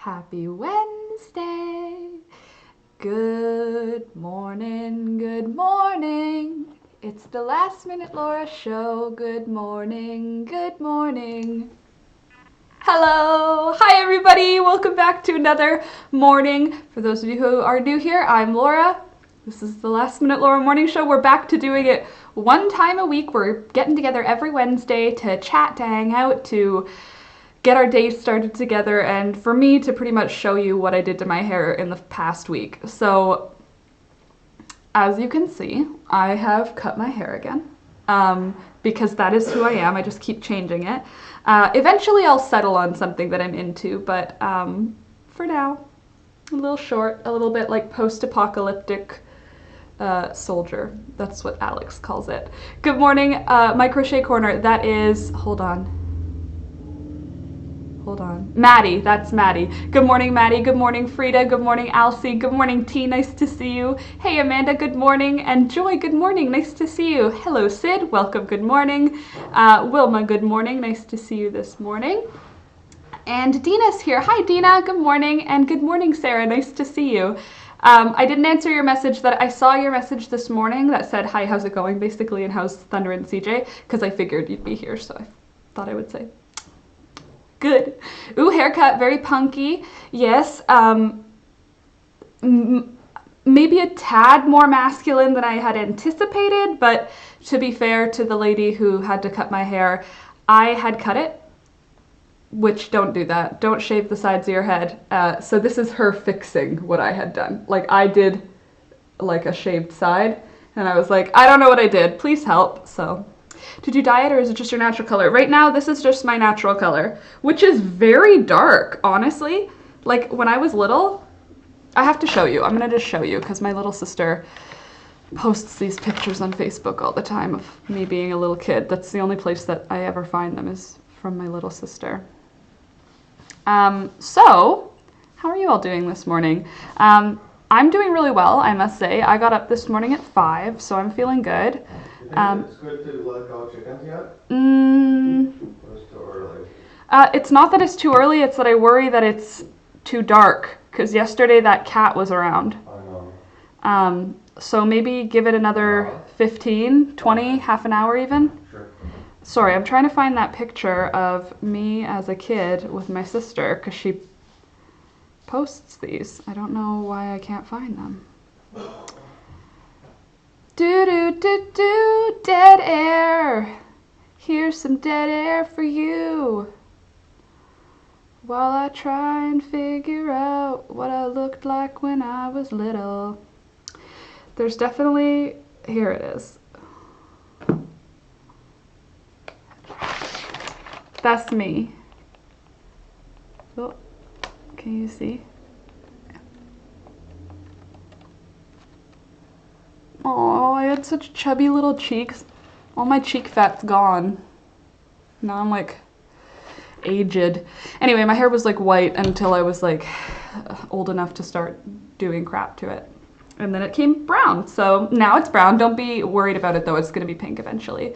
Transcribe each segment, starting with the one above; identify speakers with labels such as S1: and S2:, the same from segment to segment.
S1: Happy Wednesday. Good morning, good morning. It's the Last Minute Laura show. Good morning, good morning. Hello, hi everybody. Welcome back to another morning. For those of you who are new here, I'm Laura. This is the Last Minute Laura morning show. We're back to doing it one time a week. We're getting together every Wednesday to chat, to hang out, to get our day started together, and for me to pretty much show you what I did to my hair in the past week. So as you can see, I have cut my hair again because that is who I am. I just keep changing it. Eventually I'll settle on something that I'm into, but for now, a little short, a little bit like post-apocalyptic soldier. That's what Alex calls it. Good morning, my crochet corner. That is, hold on, Maddie, that's Maddie. Good morning, Maddie. Good morning, Frida. Good morning, Alcy. Good morning, T. Nice to see you. Hey, Amanda. Good morning. And Joy, good morning. Nice to see you. Hello, Sid. Welcome. Good morning. Wilma, good morning. Nice to see you this morning. And Dina's here. Hi, Dina. Good morning. And good morning, Sarah. Nice to see you. I didn't answer your message. That I saw your message this morning that said, hi, how's it going, basically, and how's Thunder and CJ, because I figured you'd be here, so I thought I would say. Good. Ooh, haircut, very punky. Yes, maybe a tad more masculine than I had anticipated, but to be fair to the lady who had to cut my hair, I had cut it, which don't do that. Don't shave the sides of your head. So this is her fixing what I had done. Like, I did like a shaved side, and I was like, I don't know what I did. Please help. So did you dye it, or is it just your natural color? Right now, this is just my natural color, which is very dark, honestly. Like, when I was little, I have to show you. I'm going to just show you, because my little sister posts these pictures on Facebook all the time of me being a little kid. That's the only place that I ever find them, is from my little sister. So, how are you all doing this morning? I'm doing really well, I must say. I got up this morning at 5, so I'm feeling good.
S2: It's good to let go chickens yet? Or it's too early?
S1: It's not that it's too early, it's that I worry that it's too dark, because yesterday that cat was around.
S2: I know.
S1: So maybe give it another 15, 20, half an hour even.
S2: Sure.
S1: Sorry, I'm trying to find that picture of me as a kid with my sister, because she posts these. I don't know why I can't find them. Do do do do, dead air. Here's some dead air for you, while I try and figure out what I looked like when I was little. There's definitely, here it is. That's me. Oh, can you see? Oh, I had such chubby little cheeks. All my cheek fat's gone. Now I'm like aged. Anyway, my hair was like white until I was like old enough to start doing crap to it. And then it came brown. So now it's brown. Don't be worried about it though. It's going to be pink eventually.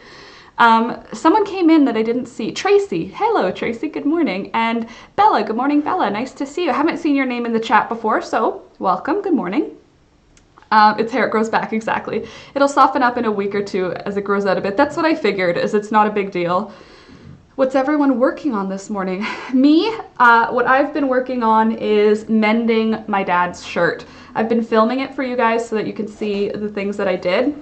S1: Someone came in that I didn't see. Tracy. Hello, Tracy. Good morning. And Bella. Good morning, Bella. Nice to see you. I haven't seen your name in the chat before, so welcome. Good morning. Its hair grows back, exactly. It'll soften up in a week or two as it grows out a bit. That's what I figured, is it's not a big deal. What's everyone working on this morning? Me, what I've been working on is mending my dad's shirt. I've been filming it for you guys so that you can see the things that I did.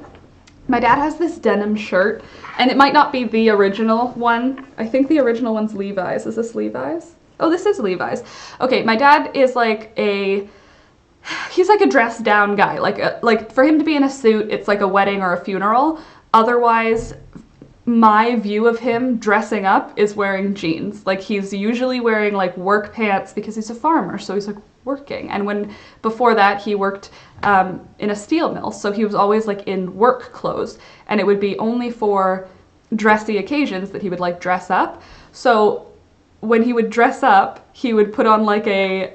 S1: My dad has this denim shirt, and it might not be the original one. I think the original one's Levi's. Is this Levi's? Oh, this is Levi's. Okay, my dad is like he's like a dressed down guy. Like for him to be in a suit, it's like a wedding or a funeral. Otherwise, my view of him dressing up is wearing jeans. Like, he's usually wearing like work pants because he's a farmer, so he's like working. And before that, he worked in a steel mill, so he was always like in work clothes, and it would be only for dressy occasions that he would like dress up. So when he would dress up, he would put on like a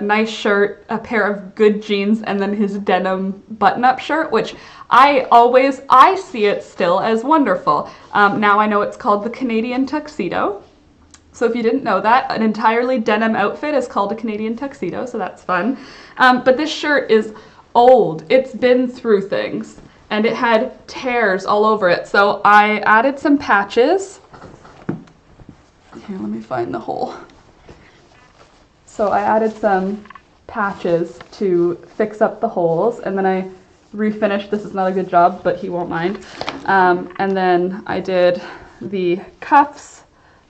S1: nice shirt, a pair of good jeans, and then his denim button-up shirt, which I see it still as wonderful. Now I know it's called the Canadian tuxedo. So if you didn't know that, an entirely denim outfit is called a Canadian tuxedo, so that's fun. But this shirt is old. It's been through things, and it had tears all over it. So I added some patches. Here, let me find the hole. So I added some patches to fix up the holes, and then I refinished. This is not a good job, but he won't mind. And then I did the cuffs.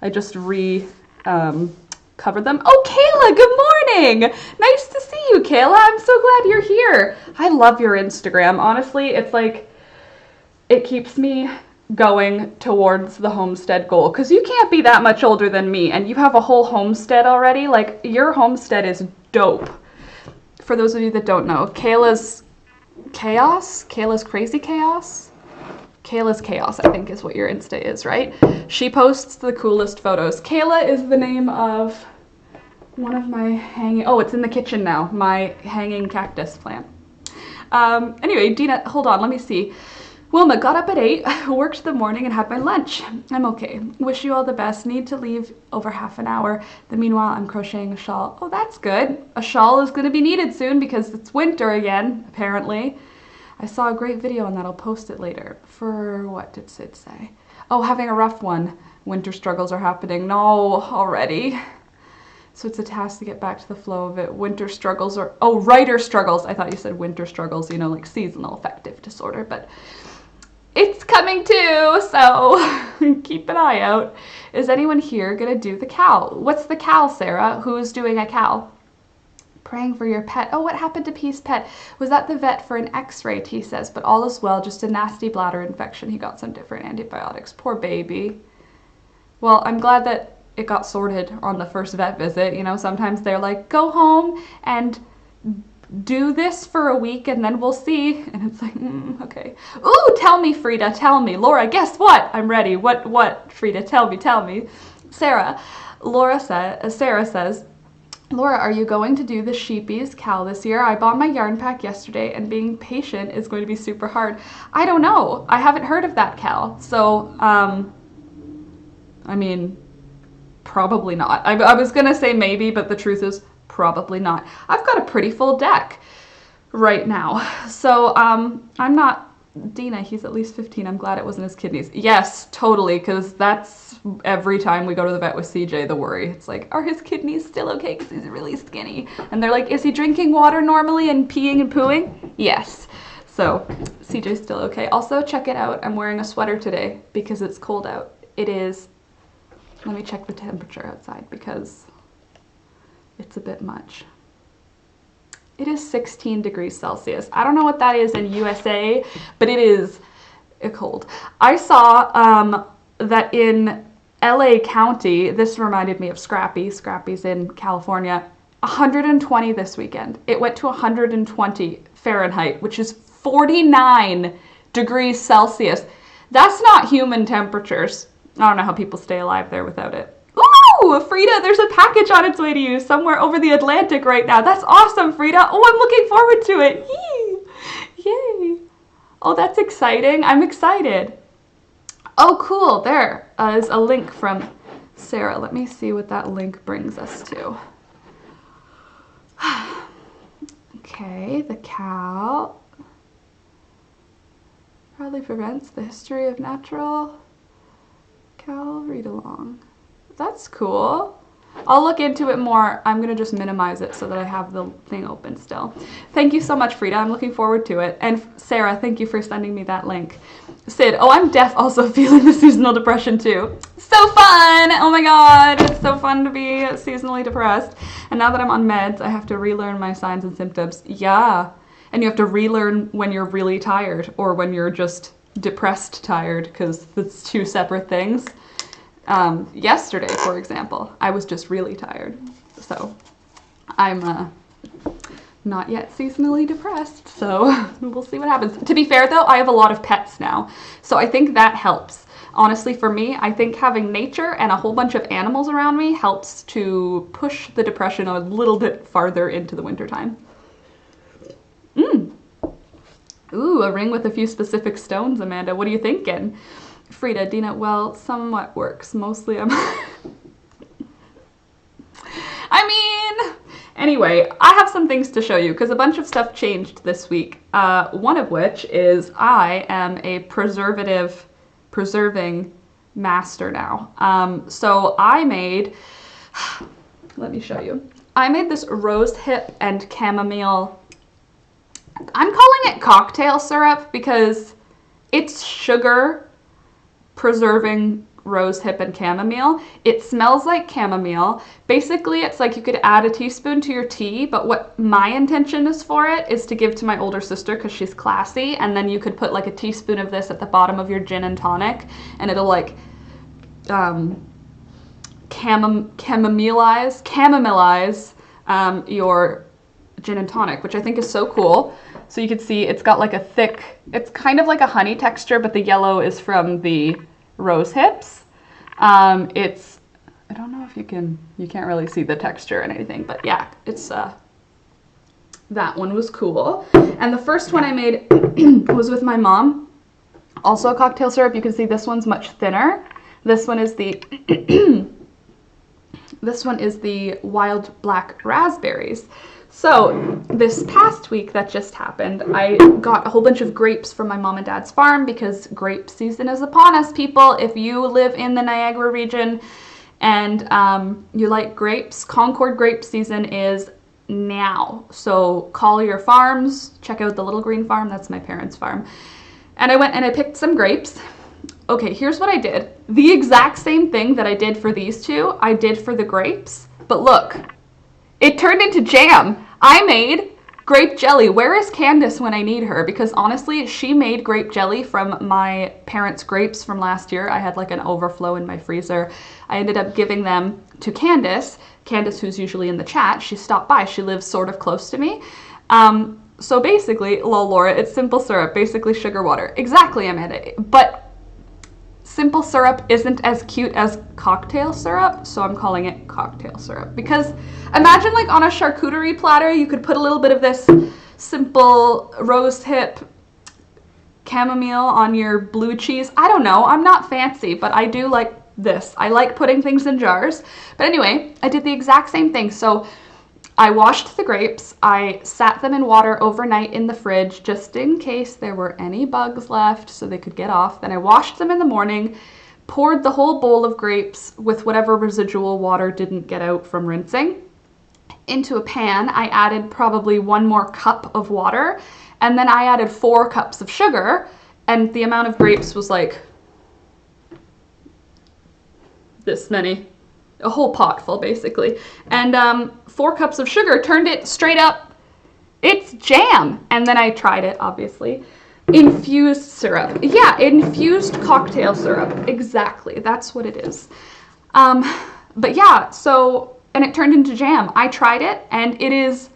S1: I just covered them. Oh, Kayla, good morning. Nice to see you, Kayla. I'm so glad you're here. I love your Instagram. Honestly, it's like, it keeps me going towards the homestead goal, because you can't be that much older than me, and you have a whole homestead already. Like, your homestead is dope. For those of you that don't know, Kayla's Chaos? Kayla's Crazy Chaos? Kayla's Chaos, I think, is what your Insta is, right? She posts the coolest photos. Kayla is the name of one of my hanging... Oh, it's in the kitchen now. My hanging cactus plant. Anyway, Dina, hold on, let me see. Wilma, got up at 8, worked the morning, and had my lunch. I'm okay. Wish you all the best. Need to leave over half an hour. Meanwhile, I'm crocheting a shawl. Oh, that's good. A shawl is going to be needed soon because it's winter again, apparently. I saw a great video on that. I'll post it later. For what did Sid say? Oh, having a rough one. Winter struggles are happening. No, already. So it's a task to get back to the flow of it. Winter struggles are... Oh, writer struggles. I thought you said winter struggles, you know, like seasonal affective disorder, but... It's coming too, so keep an eye out. Is anyone here gonna do the cow? What's the cow, Sarah? Who's doing a cow? Praying for your pet. Oh, what happened to Peace Pet? Was at the vet for an x-ray, T says, but all is well, just a nasty bladder infection. He got some different antibiotics. Poor baby. Well, I'm glad that it got sorted on the first vet visit. You know, sometimes they're like, go home and do this for a week and then we'll see. And it's like, okay. Ooh, tell me, Frida, tell me. Laura, guess what? I'm ready. What, Frida? Tell me. Sarah says, Laura, are you going to do the Sheepies cow this year? I bought my yarn pack yesterday and being patient is going to be super hard. I don't know. I haven't heard of that cow. So, I mean, probably not. I was going to say maybe, but the truth is probably not. I've got a pretty full deck right now. So, I'm not... Dina, he's at least 15. I'm glad it wasn't his kidneys. Yes, totally, because that's every time we go to the vet with CJ, the worry. It's like, are his kidneys still okay? Because he's really skinny. And they're like, is he drinking water normally and peeing and pooing? Yes. So, CJ's still okay. Also, check it out. I'm wearing a sweater today because it's cold out. It is... Let me check the temperature outside because it's a bit much. It is 16 degrees Celsius. I don't know what that is in USA, but it is cold. I saw that in LA County, this reminded me of Scrappy. Scrappy's in California. 120 this weekend. It went to 120 Fahrenheit, which is 49 degrees Celsius. That's not human temperatures. I don't know how people stay alive there without it. Ooh, Frida, there's a package on its way to you somewhere over the Atlantic right now. That's awesome, Frida. Oh, I'm looking forward to it. Yay. Oh, that's exciting. I'm excited. Oh, cool. There is a link from Sarah. Let me see what that link brings us to. Okay, the cow probably prevents the history of natural cow read along. That's cool. I'll look into it more. I'm going to just minimize it so that I have the thing open still. Thank you so much, Frida. I'm looking forward to it. And Sarah, thank you for sending me that link. Sid, oh, I'm deaf also feeling the seasonal depression too. So fun! Oh my god, it's so fun to be seasonally depressed. And now that I'm on meds, I have to relearn my signs and symptoms. Yeah. And you have to relearn when you're really tired or when you're just depressed tired, because it's two separate things. Yesterday, for example, I was just really tired, so I'm not yet seasonally depressed, so we'll see what happens. To be fair though, I have a lot of pets now, so I think that helps. Honestly, for me, I think having nature and a whole bunch of animals around me helps to push the depression a little bit farther into the wintertime. Ooh, a ring with a few specific stones, Amanda. What are you thinking? Frida, Dina, well, somewhat works. Mostly I'm... Anyway, I have some things to show you because a bunch of stuff changed this week. One of which is I am a preserving master now. So I made, let me show you. I made this rose hip and chamomile. I'm calling it cocktail syrup because it's sugar preserving rose hip and chamomile. It smells like chamomile. Basically, it's like you could add a teaspoon to your tea, but what my intention is for it is to give to my older sister because she's classy, and then you could put like a teaspoon of this at the bottom of your gin and tonic, and it'll like chamomilize your gin and tonic, which I think is so cool. So you can see it's got like a thick, it's kind of like a honey texture, but the yellow is from the rose hips. I don't know if you can't really see the texture and anything, but yeah, it's, that one was cool. And the first one I made was with my mom. Also a cocktail syrup. You can see this one's much thinner. This one is the, this one is the wild black raspberries. So this past week that just happened, I got a whole bunch of grapes from my mom and dad's farm because grape season is upon us, people. If you live in the Niagara region and you like grapes, Concord grape season is now. So call your farms, check out the Little Green Farm, that's my parents' farm. And I went and I picked some grapes. Okay, here's what I did. The exact same thing that I did for these two, I did for the grapes, but look. It turned into jam. I made grape jelly. Where is Candace when I need her? Because honestly, she made grape jelly from my parents' grapes from last year. I had like an overflow in my freezer. I ended up giving them to Candace. Candace, who's usually in the chat, she stopped by. She lives sort of close to me. So basically, lol, Laura, it's simple syrup, basically sugar water. Exactly, Amanda. But simple syrup isn't as cute as cocktail syrup, so I'm calling it cocktail syrup. Because imagine like on a charcuterie platter, you could put a little bit of this simple rose hip chamomile on your blue cheese. I don't know, I'm not fancy, but I do like this. I like putting things in jars. But anyway, I did the exact same thing. So I washed the grapes, I sat them in water overnight in the fridge just in case there were any bugs left so they could get off. Then I washed them in the morning, poured the whole bowl of grapes with whatever residual water didn't get out from rinsing into a pan. I added probably 1 more cup of water, and then I added 4 cups of sugar, and the amount of grapes was like this many. A whole pot full, basically. And 4 cups of sugar turned it straight up. It's jam. And then I tried it, obviously. Infused syrup. Yeah, infused cocktail syrup. Exactly. That's what it is. But yeah, so, and it turned into jam. I tried it, and it is,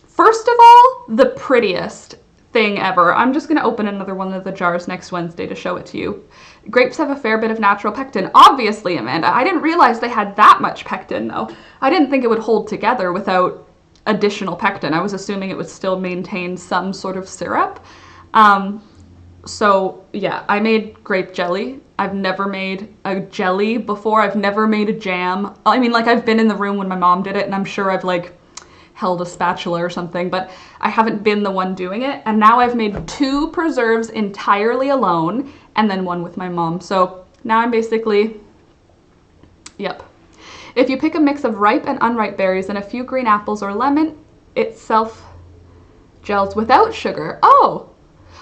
S1: first of all, the prettiest thing ever. I'm just going to open another one of the jars next Wednesday to show it to you. Grapes have a fair bit of natural pectin. Obviously, Amanda. I didn't realize they had that much pectin, though. I didn't think it would hold together without additional pectin. I was assuming it would still maintain some sort of syrup. So, yeah, I made grape jelly. I've never made a jelly before. I've never made a jam. I mean, like, I've been in the room when my mom did it, and I'm sure I've, like, held a spatula or something, but I haven't been the one doing it. And now I've made 2 preserves entirely alone, and then 1 with my mom. So now I'm basically, yep. If you pick a mix of ripe and unripe berries and a few green apples or lemon, it self-gels without sugar. Oh,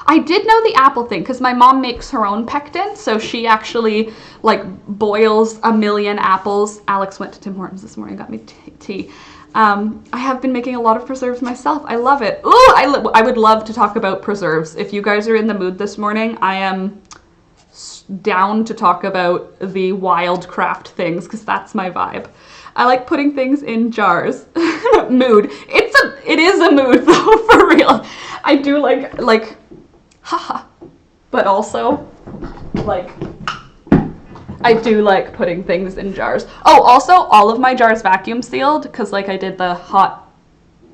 S1: I did know the apple thing because my mom makes her own pectin, so she actually like boils a million apples. Alex went to Tim Hortons this morning, got me tea. I have been making a lot of preserves myself. I love it. Ooh, I would love to talk about preserves. If you guys are in the mood this morning, I am down to talk about the wild craft things because that's my vibe. I like putting things in jars. Mood. It is a mood though, for real. I do like haha, but also like I do like putting things in jars. Oh, also all of my jars vacuum sealed because like I did the hot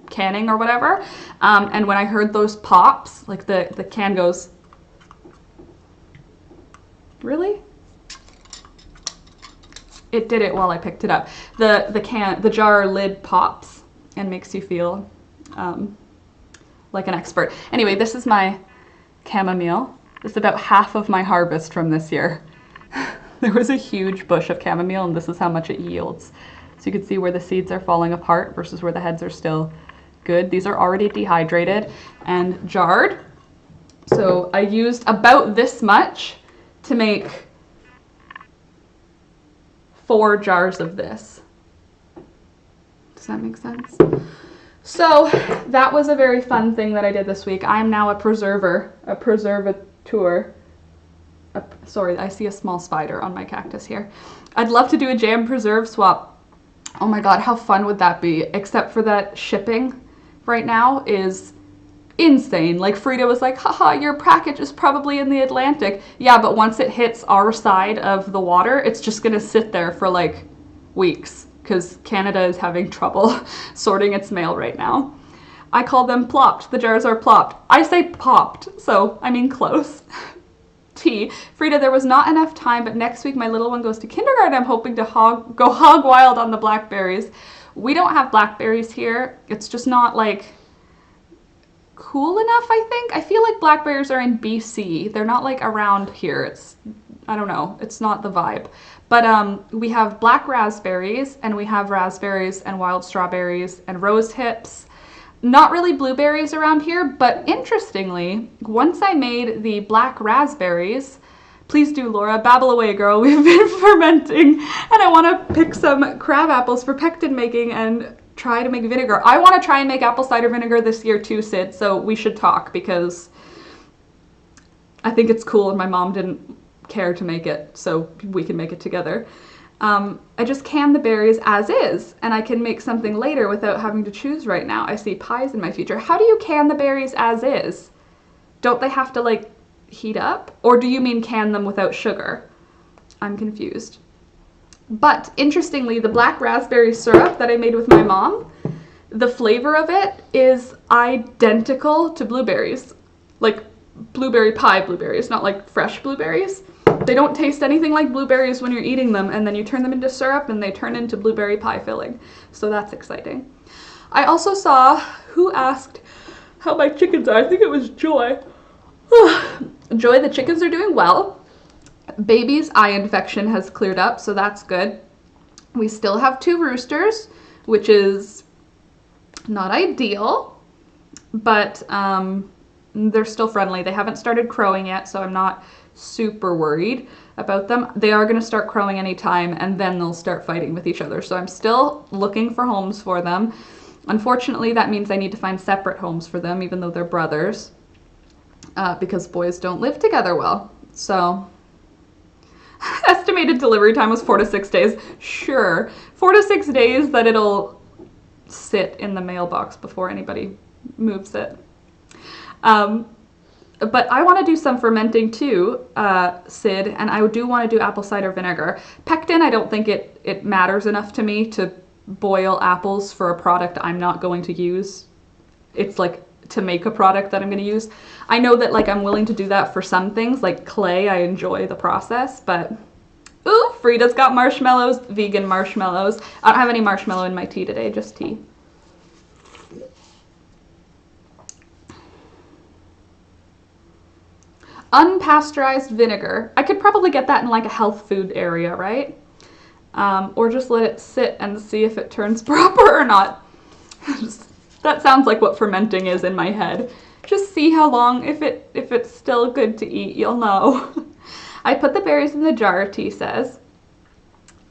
S1: canning or whatever. And when I heard those pops, like the can goes, really? It did it while I picked it up. The jar lid pops and makes you feel like an expert. Anyway, this is my chamomile. This is about half of my harvest from this year. There was a huge bush of chamomile, and this is how much it yields. So you can see where the seeds are falling apart versus where the heads are still good. These are already dehydrated and jarred. So I used about this much to make 4 jars of this. Does that make sense? So that was a very fun thing that I did this week. I am now a preservateur. Sorry, I see a small spider on my cactus here. I'd love to do a jam preserve swap. Oh my god, how fun would that be? Except for that shipping right now is insane. Like Frida was like, haha, your package is probably in the Atlantic. Yeah, but once it hits our side of the water, it's just gonna sit there for like weeks because Canada is having trouble sorting its mail right now. I call them plopped. The jars are plopped. I say popped, so I mean close. Tea. Frida, there was not enough time, but next week my little one goes to kindergarten. I'm hoping to go hog wild on the blackberries. We don't have blackberries here. It's just not like cool enough, I think. I feel like blackberries are in BC. They're not like around here. I don't know. It's not the vibe. But we have black raspberries, and we have raspberries and wild strawberries and rose hips. Not really blueberries around here, but interestingly, once I made the black raspberries, please do, Laura, babble away, girl. We've been fermenting, and I want to pick some crab apples for pectin making and try to make vinegar. I want to try and make apple cider vinegar this year too, Sid, so we should talk because I think it's cool and my mom didn't care to make it, so we can make it together. I just can the berries as is, and I can make something later without having to choose right now. I see pies in my future. How do you can the berries as is? Don't they have to like heat up? Or do you mean can them without sugar? I'm confused. But interestingly, the black raspberry syrup that I made with my mom, the flavor of it is identical to blueberries. Like blueberry pie blueberries, not like fresh blueberries. They don't taste anything like blueberries when you're eating them, and then you turn them into syrup and they turn into blueberry pie filling. So that's exciting. I also saw who asked how my chickens are. I think it was Joy. Joy, the chickens are doing well. Baby's eye infection has cleared up, so that's good. We still have 2 roosters, which is not ideal, but they're still friendly. They haven't started crowing yet, so I'm not super worried about them. They are going to start crowing anytime, and then they'll start fighting with each other. So I'm still looking for homes for them. Unfortunately, that means I need to find separate homes for them, even though they're brothers, because boys don't live together well. So estimated delivery time was 4 to 6 days. Sure, 4 to 6 days that it'll sit in the mailbox before anybody moves it. But I want to do some fermenting too, Sid, and I do want to do apple cider vinegar. Pectin, I don't think it matters enough to me to boil apples for a product I'm not going to use. It's like to make a product that I'm going to use. I know that like I'm willing to do that for some things, like clay. I enjoy the process, but ooh, Frida's got marshmallows, vegan marshmallows. I don't have any marshmallow in my tea today, just tea. Unpasteurized vinegar. I could probably get that in like a health food area, right? Or just let it sit and see if it turns proper or not. That sounds like what fermenting is in my head. Just see how long, if it's still good to eat, you'll know. I put the berries in the jar, T says.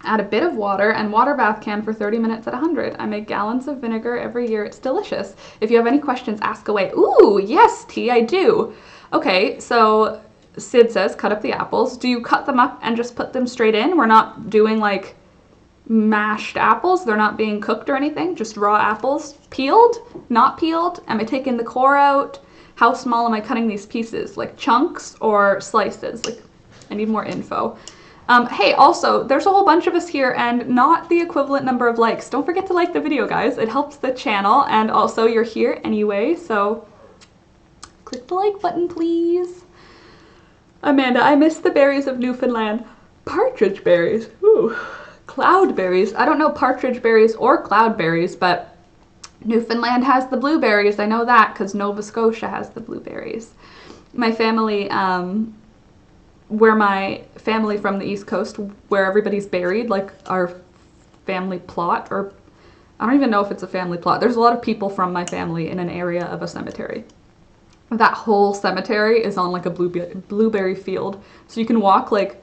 S1: Add a bit of water and water bath can for 30 minutes at 100. I make gallons of vinegar every year. It's delicious. If you have any questions, ask away. Ooh, yes, T, I do. Okay, so Sid says cut up the apples. Do you cut them up and just put them straight in? We're not doing like mashed apples. They're not being cooked or anything. Just raw apples. Peeled? Not peeled? Am I taking the core out? How small am I cutting these pieces? Like chunks or slices? Like, I need more info. Hey, also, there's a whole bunch of us here and not the equivalent number of likes. Don't forget to like the video, guys. It helps the channel, and also you're here anyway, so click the like button, please. Amanda, I miss the berries of Newfoundland. Partridge berries. Ooh. Cloudberries. I don't know partridge berries or cloudberries, but Newfoundland has the blueberries. I know that because Nova Scotia has the blueberries. My family, where my family from the East Coast, where everybody's buried, like our family plot, or I don't even know if it's a family plot. There's a lot of people from my family in an area of a cemetery. That whole cemetery is on like a blueberry field. So you can walk like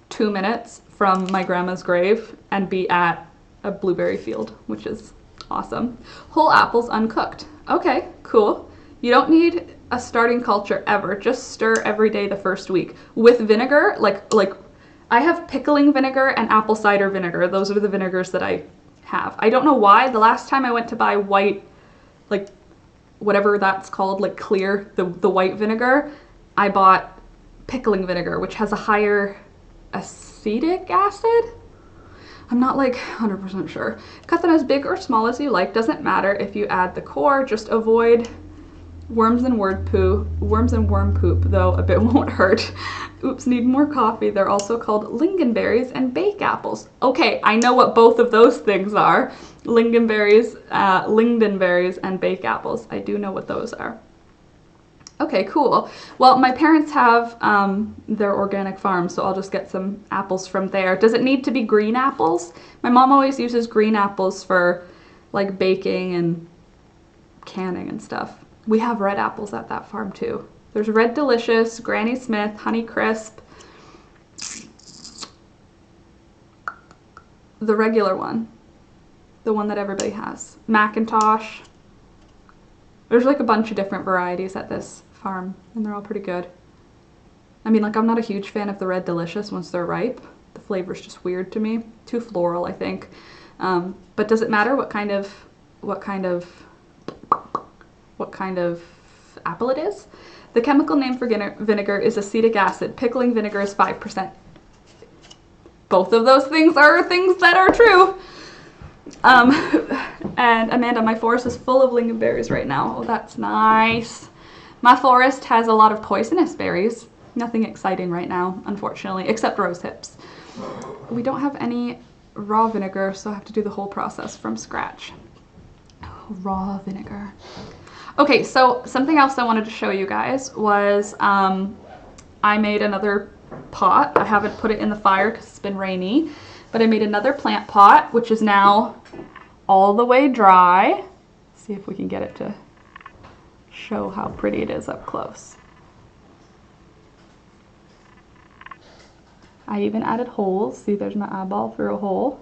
S1: 2 minutes from my grandma's grave and be at a blueberry field, which is awesome. Whole apples uncooked. Okay, cool. You don't need a starting culture ever. Just stir every day the first week. With vinegar, like I have pickling vinegar and apple cider vinegar. Those are the vinegars that I have. I don't know why. The last time I went to buy white, like whatever that's called, like clear, the white vinegar, I bought pickling vinegar, which has a higher acetic acid. I'm not like 100% sure. Cut them as big or small as you like. Doesn't matter if you add the core. Just avoid worms and worm poop, though a bit won't hurt. Oops, need more coffee. They're also called lingonberries and bake apples. Okay, I know what both of those things are. Lingonberries, lingonberries, and bake apples. I do know what those are. Okay, cool. Well, my parents have their organic farm, so I'll just get some apples from there. Does it need to be green apples? My mom always uses green apples for like baking and canning and stuff. We have red apples at that farm too. There's Red Delicious, Granny Smith, Honey Crisp, the regular one, the one that everybody has, Macintosh. There's like a bunch of different varieties at this farm, and they're all pretty good. I mean, like, I'm not a huge fan of the Red Delicious once they're ripe. The flavor's just weird to me. Too floral, I think. But does it matter what kind of apple it is? The chemical name for vinegar is acetic acid. Pickling vinegar is 5%. Both of those things are things that are true. And Amanda, my forest is full of lingonberries right now. Oh, that's nice. My forest has a lot of poisonous berries. Nothing exciting right now, unfortunately, except rose hips. We don't have any raw vinegar, so I have to do the whole process from scratch. Raw vinegar. Okay, so something else I wanted to show you guys was I made another pot. I haven't put it in the fire because it's been rainy, but I made another plant pot, which is now all the way dry. See if we can get it to show how pretty it is up close. I even added holes. See, there's my eyeball through a hole.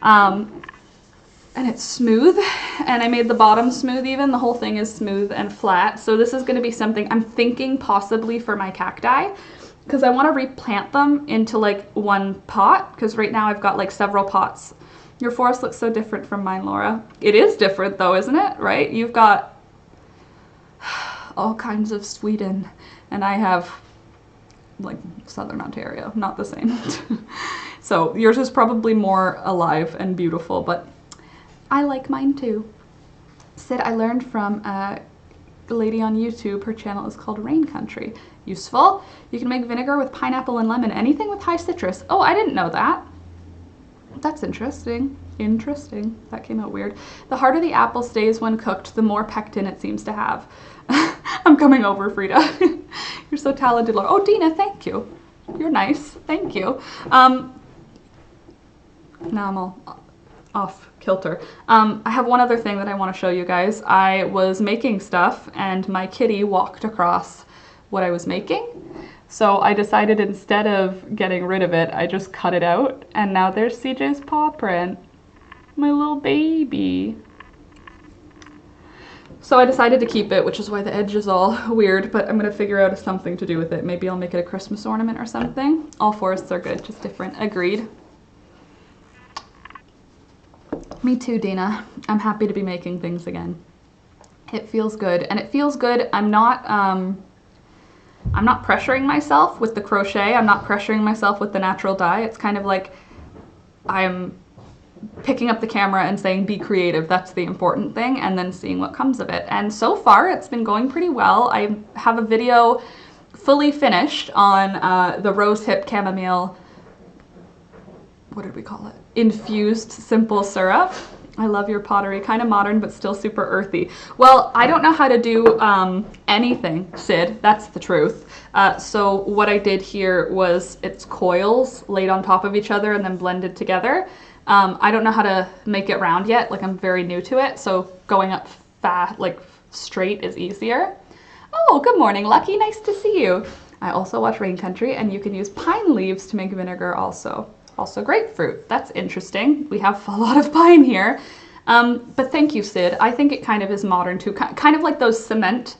S1: And it's smooth, and I made the bottom smooth even. The whole thing is smooth and flat. So this is gonna be something I'm thinking possibly for my cacti, because I wanna replant them into like one pot, because right now I've got like several pots. Your forest looks so different from mine, Laura. It is different though, isn't it? Right? You've got all kinds of Sweden, and I have like Southern Ontario, not the same. So yours is probably more alive and beautiful, but I like mine too. Sid, I learned from a lady on YouTube. Her channel is called Rain Country. Useful. You can make vinegar with pineapple and lemon. Anything with high citrus. Oh, I didn't know that. That's interesting. Interesting. That came out weird. The harder the apple stays when cooked, the more pectin it seems to have. I'm coming over, Frida. You're so talented, Laura. Oh, Dina, thank you. You're nice. Thank you. Now I'm all off kilter. I have one other thing that I want to show you guys. I was making stuff and my kitty walked across what I was making. So I decided instead of getting rid of it, I just cut it out, and now there's CJ's paw print. My little baby. So I decided to keep it, which is why the edge is all weird, but I'm gonna figure out something to do with it. Maybe I'll make it a Christmas ornament or something. All forests are good, just different. Agreed. Me too, Dina. I'm happy to be making things again. It feels good, and it feels good. I'm not pressuring myself with the crochet. I'm not pressuring myself with the natural dye. It's kind of like I'm picking up the camera and saying, be creative. That's the important thing, and then seeing what comes of it. And so far, it's been going pretty well. I have a video fully finished on the rose hip chamomile, what did we call it? Infused simple syrup. I love your pottery. Kind of modern, but still super earthy. Well, I don't know how to do anything, Sid. That's the truth. So what I did here was it's coils laid on top of each other and then blended together. I don't know how to make it round yet. Like, I'm very new to it. So going up fast, like straight, is easier. Oh, good morning, Lucky. Nice to see you. I also watch Rain Country, and you can use pine leaves to make vinegar also. Also grapefruit. That's interesting. We have a lot of pine here. But thank you, Sid. I think it kind of is modern too. Kind of like those cement,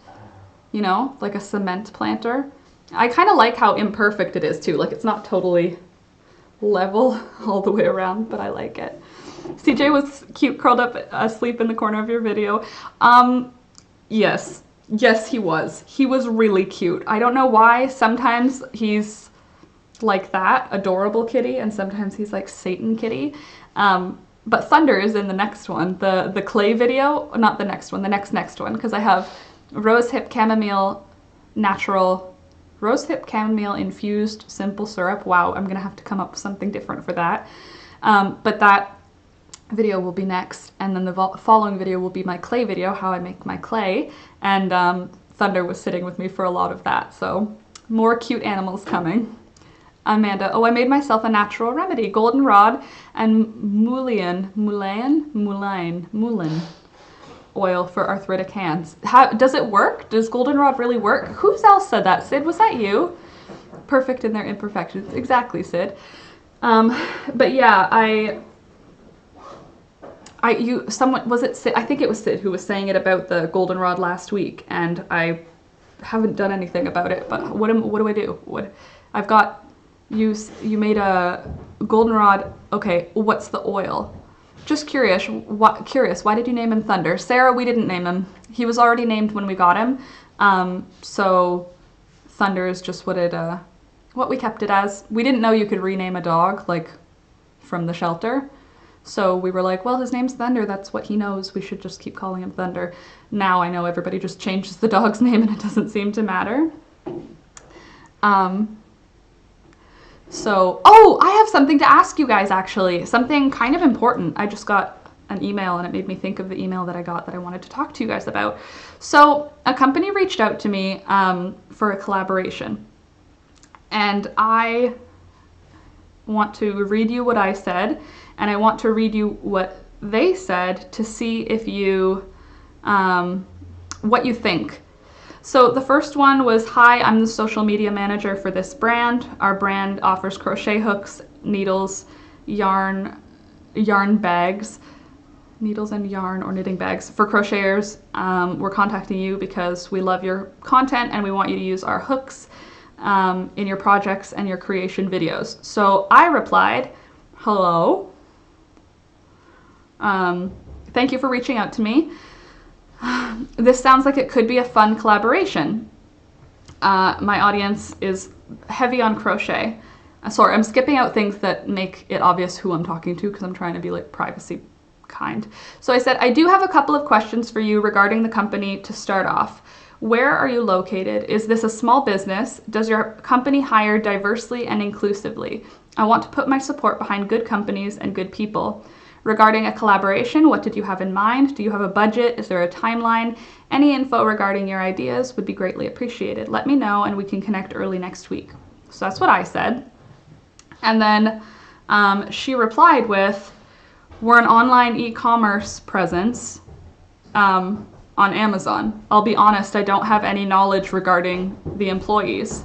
S1: you know, like a cement planter. I kind of like how imperfect it is too. Like, it's not totally level all the way around, but I like it. CJ was cute, curled up asleep in the corner of your video. Yes. Yes, he was. He was really cute. I don't know why. Sometimes he's like that, adorable kitty, and sometimes he's like Satan kitty. But Thunder is in the next one, the clay video, not the next one, the next one, because I have rosehip chamomile natural, rosehip chamomile infused simple syrup. Wow, I'm gonna have to come up with something different for that. But that video will be next, and then the following video will be my clay video, how I make my clay, and Thunder was sitting with me for a lot of that, so more cute animals coming. Amanda, oh, I made myself a natural remedy, goldenrod and mullein oil for arthritic hands. Does it work? Does goldenrod really work? Who else said that? Sid, was that you? Perfect in their imperfections. Exactly, Sid. But yeah, someone, was it Sid? I think it was Sid who was saying it about the goldenrod last week, and I haven't done anything about it, but what do I do? I've got, you made a goldenrod, okay, what's the oil? Just curious, why did you name him Thunder? Sarah, we didn't name him. He was already named when we got him, so Thunder is just what we kept it as. We didn't know you could rename a dog, like, from the shelter. So we were like, well, his name's Thunder. That's what he knows. We should just keep calling him Thunder. Now I know everybody just changes the dog's name and it doesn't seem to matter. Oh, I have something to ask you guys, actually. Something kind of important. I just got an email and it made me think of the email that I got that I wanted to talk to you guys about. So a company reached out to me for a collaboration. And I want to read you what I said, and I want to read you what they said to see if you, what you think. So the first one was, hi, I'm the social media manager for this brand. Our brand offers crochet hooks, needles, yarn bags, needles and yarn or knitting bags for crocheters. We're contacting you because we love your content and we want you to use our hooks in your projects and your creation videos. So I replied, hello. Thank you for reaching out to me. This sounds like it could be a fun collaboration. My audience is heavy on crochet. Sorry, I'm skipping out things that make it obvious who I'm talking to because I'm trying to be like privacy kind. So I said, I do have a couple of questions for you regarding the company to start off. Where are you located? Is this a small business? Does your company hire diversely and inclusively? I want to put my support behind good companies and good people. Regarding a collaboration, what did you have in mind? Do you have a budget? Is there a timeline? Any info regarding your ideas would be greatly appreciated. Let me know and we can connect early next week. So that's what I said. And then she replied with, we're an online e-commerce presence on Amazon. I'll be honest, I don't have any knowledge regarding the employees.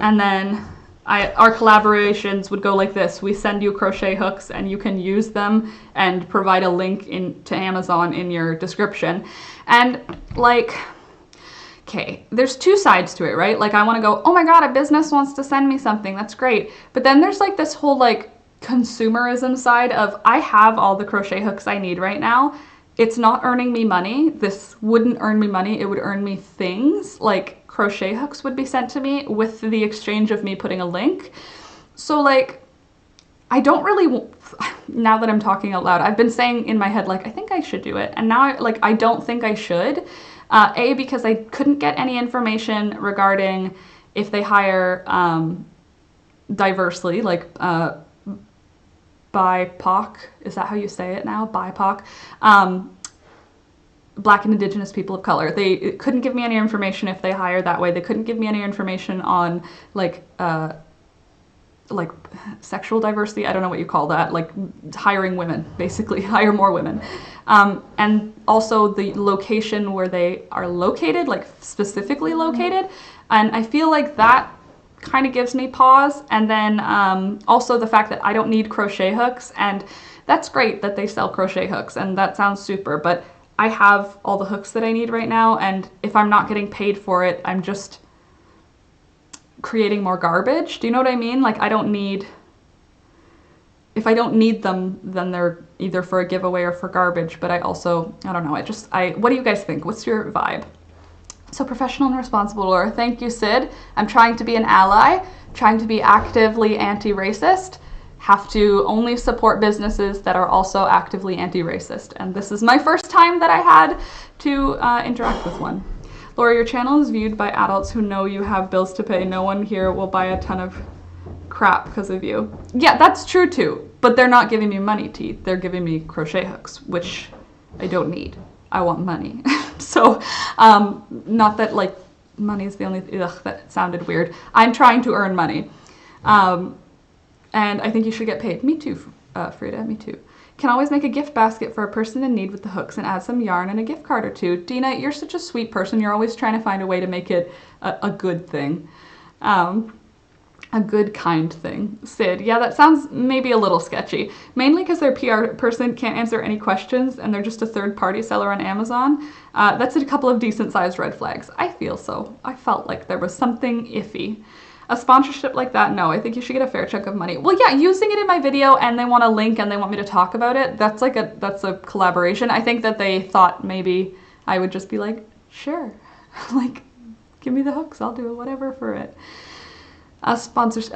S1: And then our collaborations would go like this. We send you crochet hooks and you can use them and provide a link to Amazon in your description. And like, okay, there's two sides to it, right? Like I want to go, oh my God, a business wants to send me something. That's great. But then there's like this whole like consumerism side of I have all the crochet hooks I need right now. It's not earning me money. This wouldn't earn me money. It would earn me things like crochet hooks would be sent to me with the exchange of me putting a link. So like, I don't really, now that I'm talking out loud, I've been saying in my head, like, I think I should do it. And now I don't think I should. A, because I couldn't get any information regarding if they hire diversely, like BIPOC, is that how you say it now? BIPOC. Black and Indigenous people of color. They couldn't give me any information if they hire that way. They couldn't give me any information on like sexual diversity. I don't know what you call that. Like hiring women, basically hire more women. And also the location where they are located, like specifically located. And I feel like that kind of gives me pause. And then also the fact that I don't need crochet hooks, and that's great that they sell crochet hooks and that sounds super, but I have all the hooks that I need right now, and if I'm not getting paid for it, I'm just creating more garbage. Do you know what I mean? Like if I don't need them, then they're either for a giveaway or for garbage, but I don't know, what do you guys think? What's your vibe? So professional and responsible, Laura. Thank you, Sid. I'm trying to be an ally, trying to be actively anti-racist. Have to only support businesses that are also actively anti-racist. And this is my first time that I had to interact with one. Laura, your channel is viewed by adults who know you have bills to pay. No one here will buy a ton of crap because of you. Yeah, that's true too. But they're not giving me money, T. They're giving me crochet hooks, which I don't need. I want money. So, not that like money's the only, that sounded weird. I'm trying to earn money. And I think you should get paid. Me too, Frida, me too. Can always make a gift basket for a person in need with the hooks and add some yarn and a gift card or two. Dina, you're such a sweet person. You're always trying to find a way to make it a good thing. A good, kind thing. Sid, yeah, that sounds maybe a little sketchy. Mainly because their PR person can't answer any questions and they're just a third-party seller on Amazon. That's a couple of decent-sized red flags. I feel so. I felt like there was something iffy. A sponsorship like that, no, I think you should get a fair chunk of money. Well, yeah, using it in my video and they want a link and they want me to talk about it, that's a collaboration. I think that they thought maybe I would just be like, sure, like, give me the hooks, I'll do whatever for it. Sponsors,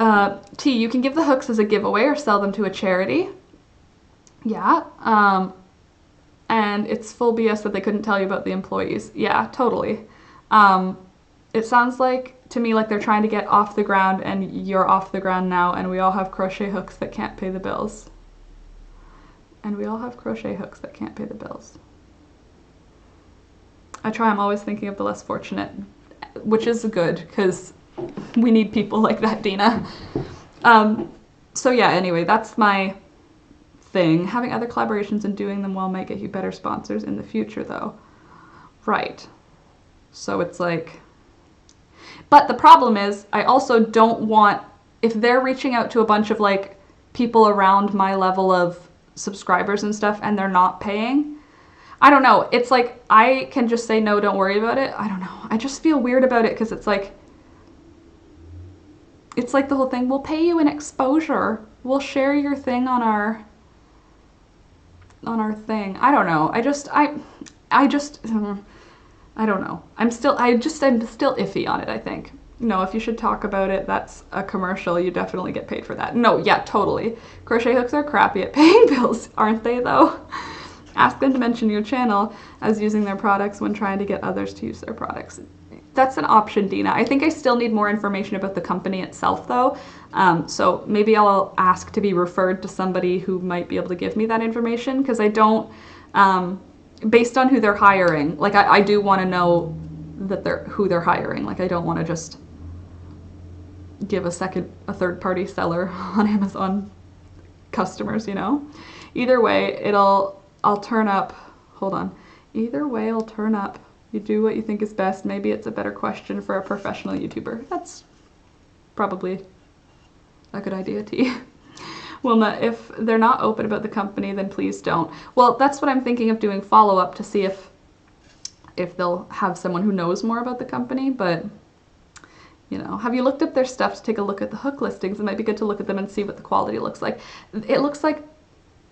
S1: T, you can give the hooks as a giveaway or sell them to a charity. Yeah, and it's full BS that they couldn't tell you about the employees. Yeah, totally. It sounds like to me like they're trying to get off the ground and you're off the ground now and we all have crochet hooks that can't pay the bills. And we all have crochet hooks that can't pay the bills. I'm always thinking of the less fortunate, which is good because we need people like that, Dina. So yeah, anyway, that's my thing. Having other collaborations and doing them well might get you better sponsors in the future though. Right. So it's like, but the problem is I also don't want, if they're reaching out to a bunch of like people around my level of subscribers and stuff and they're not paying, I don't know. It's like, I can just say, no, don't worry about it. I don't know. I just feel weird about it because it's like the whole thing, we'll pay you in exposure. We'll share your thing on our thing. I don't know. I don't know. I'm still iffy on it, I think. No, if you should talk about it, that's a commercial. You definitely get paid for that. No, yeah, totally. Crochet hooks are crappy at paying bills, aren't they, though? Ask them to mention your channel as using their products when trying to get others to use their products. That's an option, Dina. I think I still need more information about the company itself, though. So maybe I'll ask to be referred to somebody who might be able to give me that information, because I don't... based on who they're hiring, like I do want to know that who they're hiring. Like I don't want to just give a third-party seller on Amazon customers, you know? Either way, I'll turn up. Hold on. Either way, I'll turn up. You do what you think is best. Maybe it's a better question for a professional YouTuber. That's probably a good idea, T. Wilma, if they're not open about the company, then please don't. Well, that's what I'm thinking of doing follow-up to see if they'll have someone who knows more about the company, but, you know, have you looked up their stuff to take a look at the hook listings? It might be good to look at them and see what the quality looks like. It looks like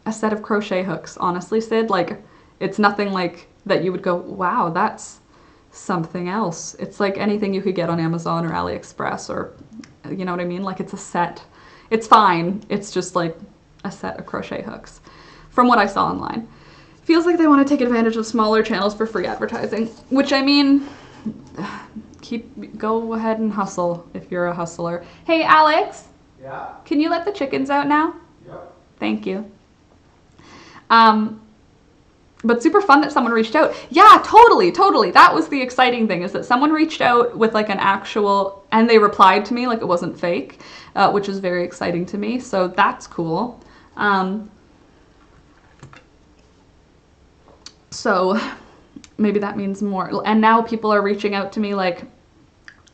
S1: a set of crochet hooks, honestly, Sid. Like, it's nothing like that you would go, wow, that's something else. It's like anything you could get on Amazon or AliExpress or, you know what I mean? Like, it's a set. It's fine. It's just like a set of crochet hooks from what I saw online. Feels like they want to take advantage of smaller channels for free advertising, which I mean, go ahead and hustle if you're a hustler. Hey, Alex.
S2: Yeah?
S1: Can you let the chickens out now?
S2: Yep.
S1: Thank you. But super fun that someone reached out. Yeah, totally. That was the exciting thing, is that someone reached out with like an actual, and they replied to me like it wasn't fake, which is very exciting to me. So that's cool. So maybe that means more. And now people are reaching out to me like,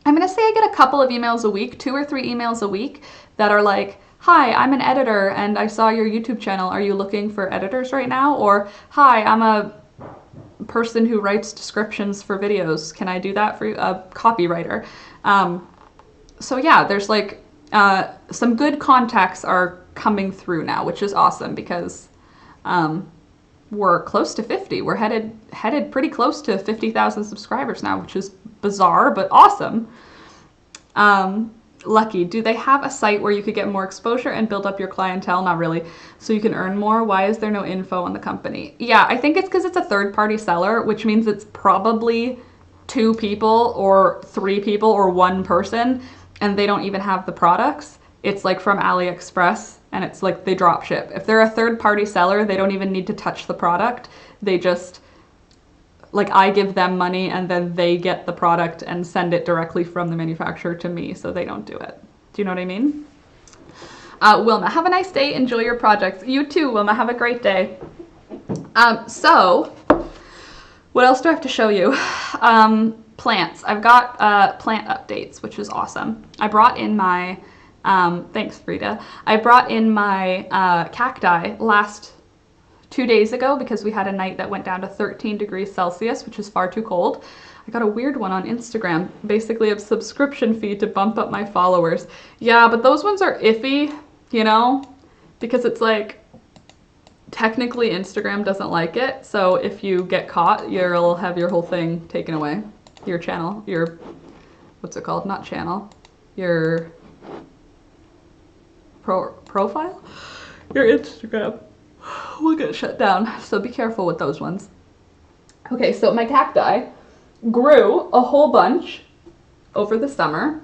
S1: I'm going to say I get a couple of emails a week, 2 or 3 emails a week that are like, hi, I'm an editor and I saw your YouTube channel. Are you looking for editors right now? Or, hi, I'm a person who writes descriptions for videos. Can I do that for you? A copywriter. So yeah, there's like some good contacts are coming through now, which is awesome because we're close to 50. We're headed pretty close to 50,000 subscribers now, which is bizarre, but awesome. Lucky, do they have a site where you could get more exposure and build up your clientele? Not really. So you can earn more? Why is there no info on the company? Yeah, I think it's because it's a third-party seller, which means it's probably 2 people or 3 people or 1 person, and they don't even have the products. It's like from AliExpress, and it's like they drop ship. If they're a third-party seller, they don't even need to touch the product. They just, like, I give them money and then they get the product and send it directly from the manufacturer to me, so they don't do it. Do you know what I mean? Wilma, have a nice day. Enjoy your projects. You too, Wilma. Have a great day. So, what else do I have to show you? Plants. I've got plant updates, which is awesome. I brought in my, thanks, Frida. I brought in my cacti last 2 days ago because we had a night that went down to 13 degrees Celsius, which is far too cold. I got a weird one on Instagram, basically a subscription fee to bump up my followers. Yeah, but those ones are iffy, you know, because it's like, technically Instagram doesn't like it. So if you get caught, you'll have your whole thing taken away. Your channel, your, what's it called? Not channel, your profile? Your Instagram will get shut down, so be careful with those ones. Okay, so my cacti grew a whole bunch over the summer.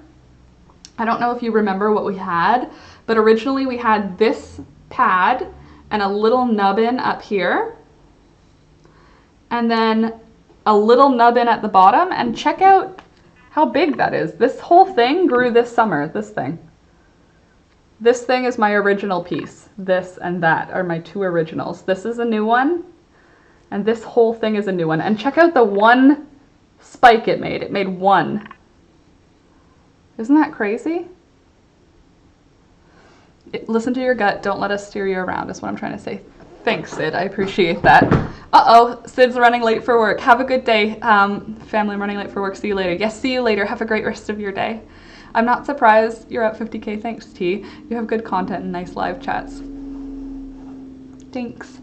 S1: I don't know if you remember what we had, but originally we had this pad and a little nubbin up here, and then a little nubbin at the bottom, and check out how big that is. This whole thing grew this summer, this thing. This thing is my original piece. This and that are my 2 originals. This is a new one, and this whole thing is a new one. And check out the one spike it made. It made 1. Isn't that crazy? Listen to your gut. Don't let us steer you around, is what I'm trying to say. Thanks, Sid. I appreciate that. Uh-oh, Sid's running late for work. Have a good day. Family, I'm running late for work. See you later. Yes, see you later. Have a great rest of your day. I'm not surprised you're at 50K. Thanks, T. You have good content and nice live chats. Thanks.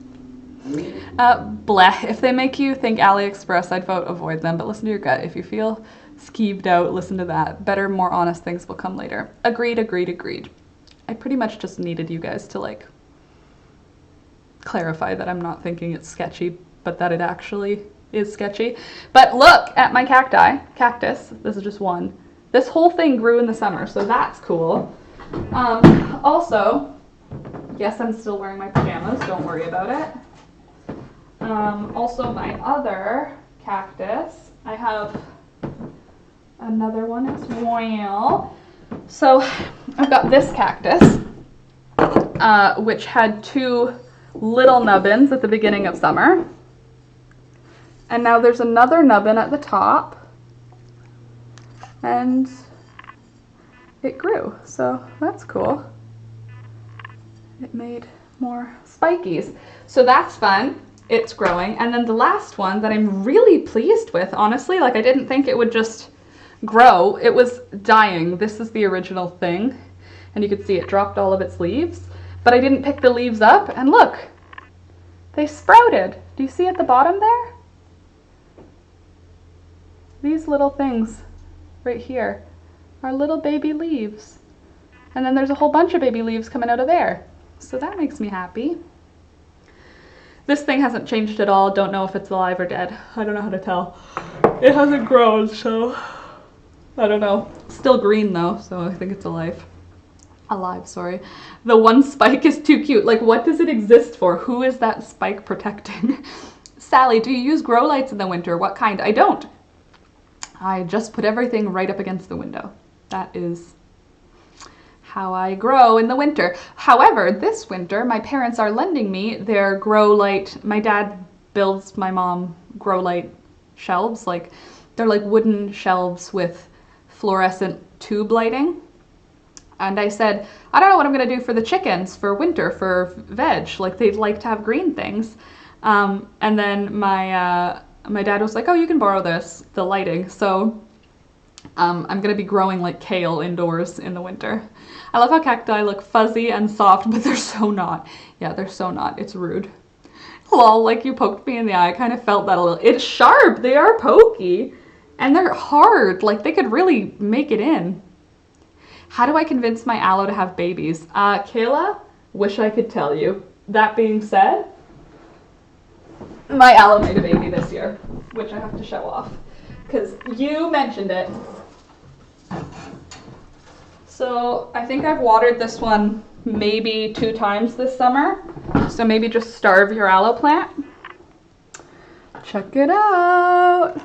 S1: Bleh. If they make you think AliExpress, I'd vote avoid them, but listen to your gut. If you feel skeeved out, listen to that. Better, more honest things will come later. Agreed. I pretty much just needed you guys to, like, clarify that I'm not thinking it's sketchy, but that it actually is sketchy. But look at my cactus. This is just one. This whole thing grew in the summer, so that's cool. Also, yes, I'm still wearing my pajamas, don't worry about it. Also, my other cactus, I have another one as well. So, I've got this cactus, which had 2 little nubbins at the beginning of summer. And now there's another nubbin at the top. And it grew, so that's cool. It made more spikies. So that's fun. It's growing. And then the last one that I'm really pleased with, honestly, like I didn't think it would just grow. It was dying. This is the original thing. And you could see it dropped all of its leaves. But I didn't pick the leaves up, and look, they sprouted. Do you see at the bottom there? These little things right here are little baby leaves. And then there's a whole bunch of baby leaves coming out of there. So that makes me happy. This thing hasn't changed at all. Don't know if it's alive or dead. I don't know how to tell. It hasn't grown, so I don't know. Still green though, so I think it's alive. Alive, sorry. The one spike is too cute. Like, what does it exist for? Who is that spike protecting? Sally, do you use grow lights in the winter? What kind? I don't. I just put everything right up against the window. That is how I grow in the winter. However, this winter, my parents are lending me their grow light. My dad builds my mom grow light shelves. Like, they're like wooden shelves with fluorescent tube lighting. And I said, I don't know what I'm going to do for the chickens for winter, for veg. Like, they'd like to have green things. And then my dad was like, oh, you can borrow this, the lighting. So I'm going to be growing like kale indoors in the winter. I love how cacti look fuzzy and soft, but they're so not. Yeah, they're so not. It's rude. Lol, like you poked me in the eye. I kind of felt that a little. It's sharp. They are pokey. And they're hard. Like, they could really make it in. How do I convince my aloe to have babies? Kayla, wish I could tell you. That being said, my aloe made a baby this year, which I have to show off, because you mentioned it. So I think I've watered this one maybe 2 times this summer, so maybe just starve your aloe plant. Check it out.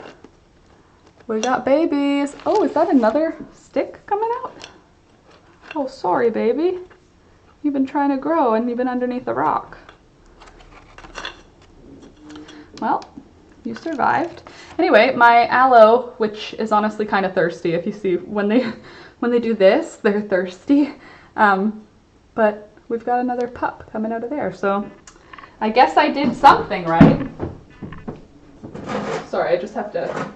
S1: We got babies. Oh, is that another stick coming out? Oh, sorry, baby. You've been trying to grow and you've been underneath a rock. Well, you survived. Anyway, my aloe, which is honestly kind of thirsty. If you see, when they do this, they're thirsty. But we've got another pup coming out of there. So I guess I did something right. Sorry, I just have to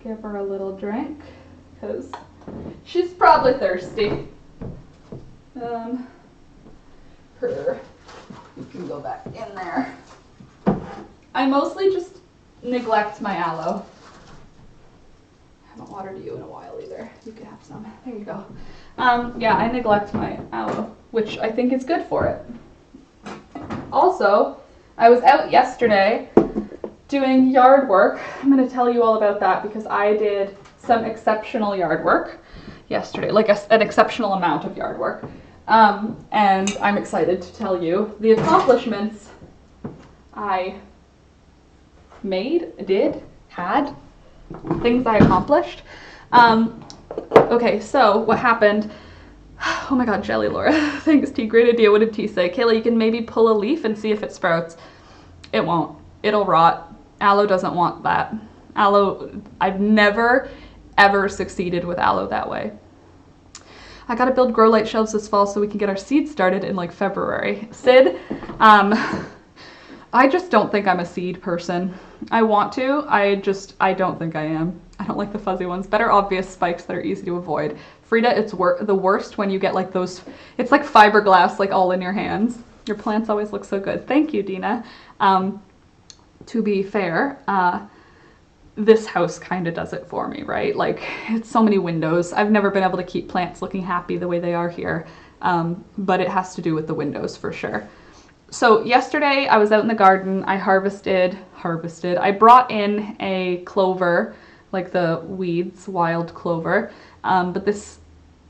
S1: give her a little drink because she's probably thirsty. You can go back in there. I mostly just neglect my aloe. I haven't watered you in a while either. You can have some. There you go. Yeah, I neglect my aloe, which I think is good for it. Also, I was out yesterday doing yard work. I'm going to tell you all about that because I did some exceptional yard work yesterday, like an exceptional amount of yard work. And I'm excited to tell you the accomplishments I made, had, things I accomplished. Okay, so what happened? Oh my god, Jelly Laura. Thanks, T. Great idea. What did T say? Kayla, you can maybe pull a leaf and see if it sprouts. It won't. It'll rot. Aloe doesn't want that. Aloe, I've never, ever succeeded with aloe that way. I gotta build grow light shelves this fall so we can get our seeds started in like February. Sid, I just don't think I'm a seed person. I want to, I don't think I am. I don't like the fuzzy ones. Better obvious spikes that are easy to avoid. Frida, it's the worst when you get like those, it's like fiberglass like all in your hands. Your plants always look so good. Thank you, Dina. To be fair, this house kind of does it for me, right? Like, it's so many windows. I've never been able to keep plants looking happy the way they are here, but it has to do with the windows for sure. So yesterday I was out in the garden. I harvested. I brought in a clover, like the weeds, wild clover, but this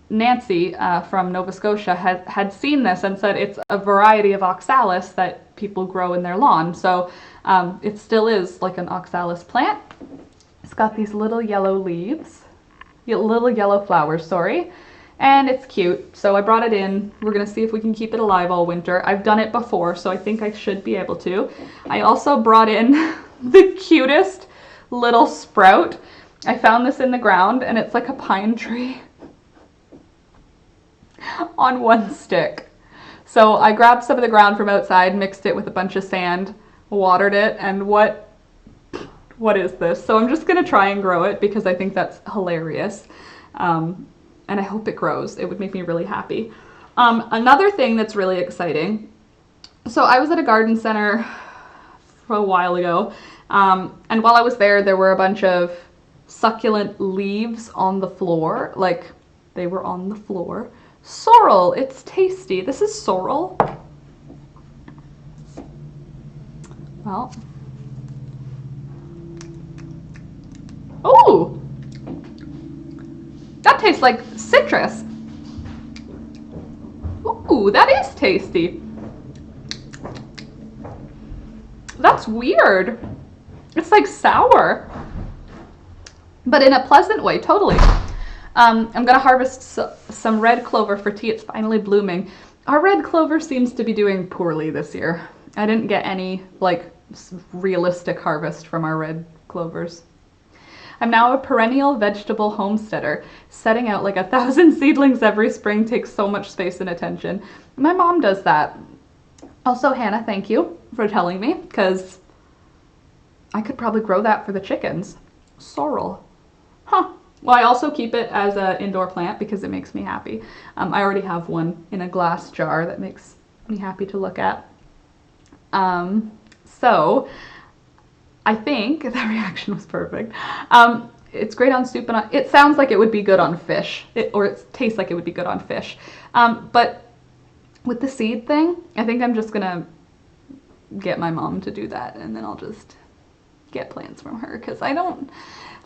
S1: Nancy from Nova Scotia had seen this and said it's a variety of oxalis that people grow in their lawn. So it still is like an oxalis plant. It's got these little yellow leaves, little yellow flowers, sorry, and it's cute. So I brought it in. We're gonna see if we can keep it alive all winter. I've done it before, so I think I should be able to. I also brought in the cutest little sprout. I found this in the ground and it's like a pine tree on one stick. So I grabbed some of the ground from outside, mixed it with a bunch of sand, watered it, and what is this? So I'm just gonna try and grow it because I think that's hilarious. And I hope it grows. It would make me really happy. Another thing that's really exciting. So I was at a garden center for a while ago, and while I was there were a bunch of succulent leaves on the floor. Like, they were on the floor. Sorrel, it's tasty. This is sorrel. Well. Oh! That tastes like citrus. Ooh, that is tasty. That's weird. It's like sour, but in a pleasant way, totally. I'm gonna harvest some red clover for tea. It's finally blooming. Our red clover seems to be doing poorly this year. I didn't get any like realistic harvest from our red clovers. I'm now a perennial vegetable homesteader. Setting out like 1,000 seedlings every spring takes so much space and attention. My mom does that. Also, Hannah, thank you for telling me, because I could probably grow that for the chickens. Sorrel. Huh. Well, I also keep it as an indoor plant because it makes me happy. I already have one in a glass jar that makes me happy to look at. So I think that reaction was perfect. It's great on soup, and it sounds like it would be good on fish, or it tastes like it would be good on fish. But with the seed thing, I think I'm just gonna get my mom to do that, and then I'll just get plants from her, because I don't,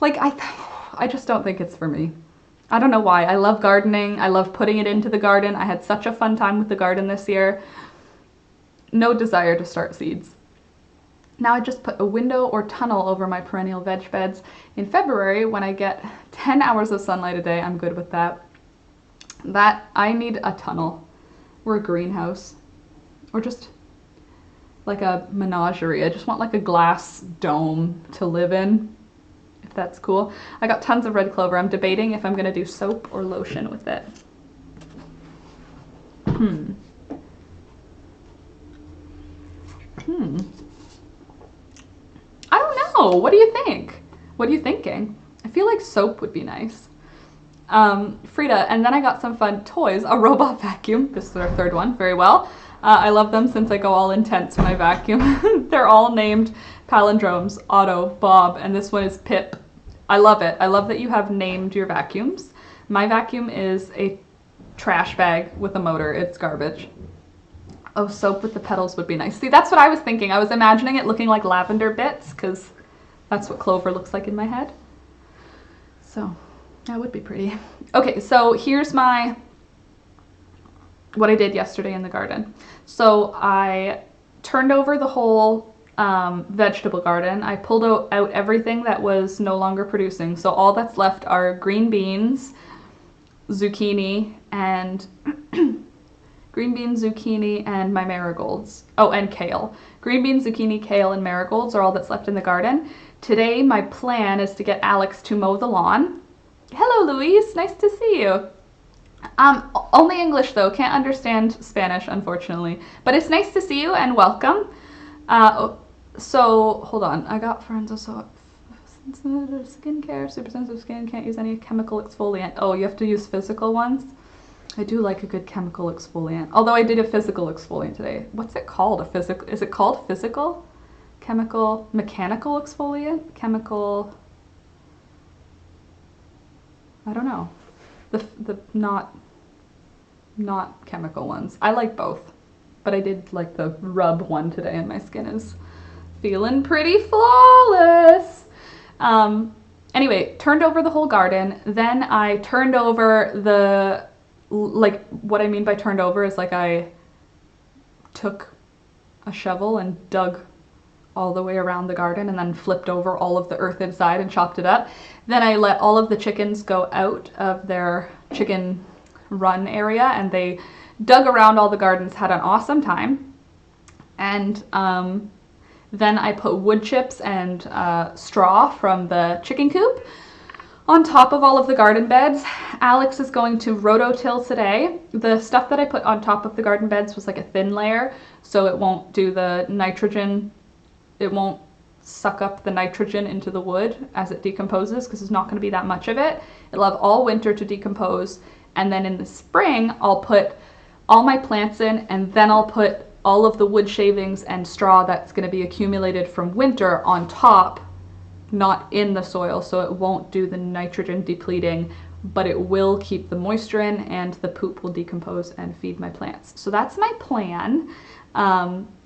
S1: like, I just don't think it's for me. I don't know why. I love gardening. I love putting it into the garden. I had such a fun time with the garden this year. No desire to start seeds. Now I just put a window or tunnel over my perennial veg beds. In February, when I get 10 hours of sunlight a day, I'm good with that. I need a tunnel or a greenhouse or just like a menagerie. I just want like a glass dome to live in, if that's cool. I got tons of red clover. I'm debating if I'm gonna do soap or lotion with it. I don't know. What do you think? What are you thinking? I feel like soap would be nice. Frida, and then I got some fun toys. A robot vacuum. This is our third one. Very well. I love them since I go all intense when I vacuum. They're all named palindromes. Otto, Bob, and this one is Pip. I love it. I love that you have named your vacuums. My vacuum is a trash bag with a motor. It's garbage. Oh, soap with the petals would be nice. See, that's what I was thinking. I was imagining it looking like lavender bits, because that's what clover looks like in my head. So that would be pretty. Okay, so here's what I did yesterday in the garden. So I turned over the whole vegetable garden. I pulled out everything that was no longer producing. So all that's left are green beans, zucchini, and green beans, zucchini, and my marigolds. Oh, and kale. Green beans, zucchini, kale, and marigolds are all that's left in the garden. Today, my plan is to get Alex to mow the lawn. Hello, Luis. Nice to see you. Only English, though. Can't understand Spanish, unfortunately. But it's nice to see you, and welcome. So, hold on. I got friends also. Skincare, super sensitive skin, can't use any chemical exfoliant. Oh, you have to use physical ones? I do like a good chemical exfoliant. Although I did a physical exfoliant today. What's it called? Is it called physical? Chemical, mechanical exfoliant? Chemical, I don't know. The not chemical ones. I like both. But I did like the rub one today, and my skin is feeling pretty flawless. Anyway, turned over the whole garden. Then I turned over what I mean by turned over is like I took a shovel and dug all the way around the garden and then flipped over all of the earth inside and chopped it up. Then I let all of the chickens go out of their chicken run area, and they dug around all the gardens, had an awesome time. And then I put wood chips and straw from the chicken coop on top of all of the garden beds. Alex is going to rototill today. The stuff that I put on top of the garden beds was like a thin layer, so it won't do the nitrogen. It won't suck up the nitrogen into the wood as it decomposes, because there's not going to be that much of it. It'll have all winter to decompose, and then in the spring I'll put all my plants in, and then I'll put all of the wood shavings and straw that's going to be accumulated from winter on top, not in the soil, so it won't do the nitrogen depleting, but it will keep the moisture in, and the poop will decompose and feed my plants. So that's my plan.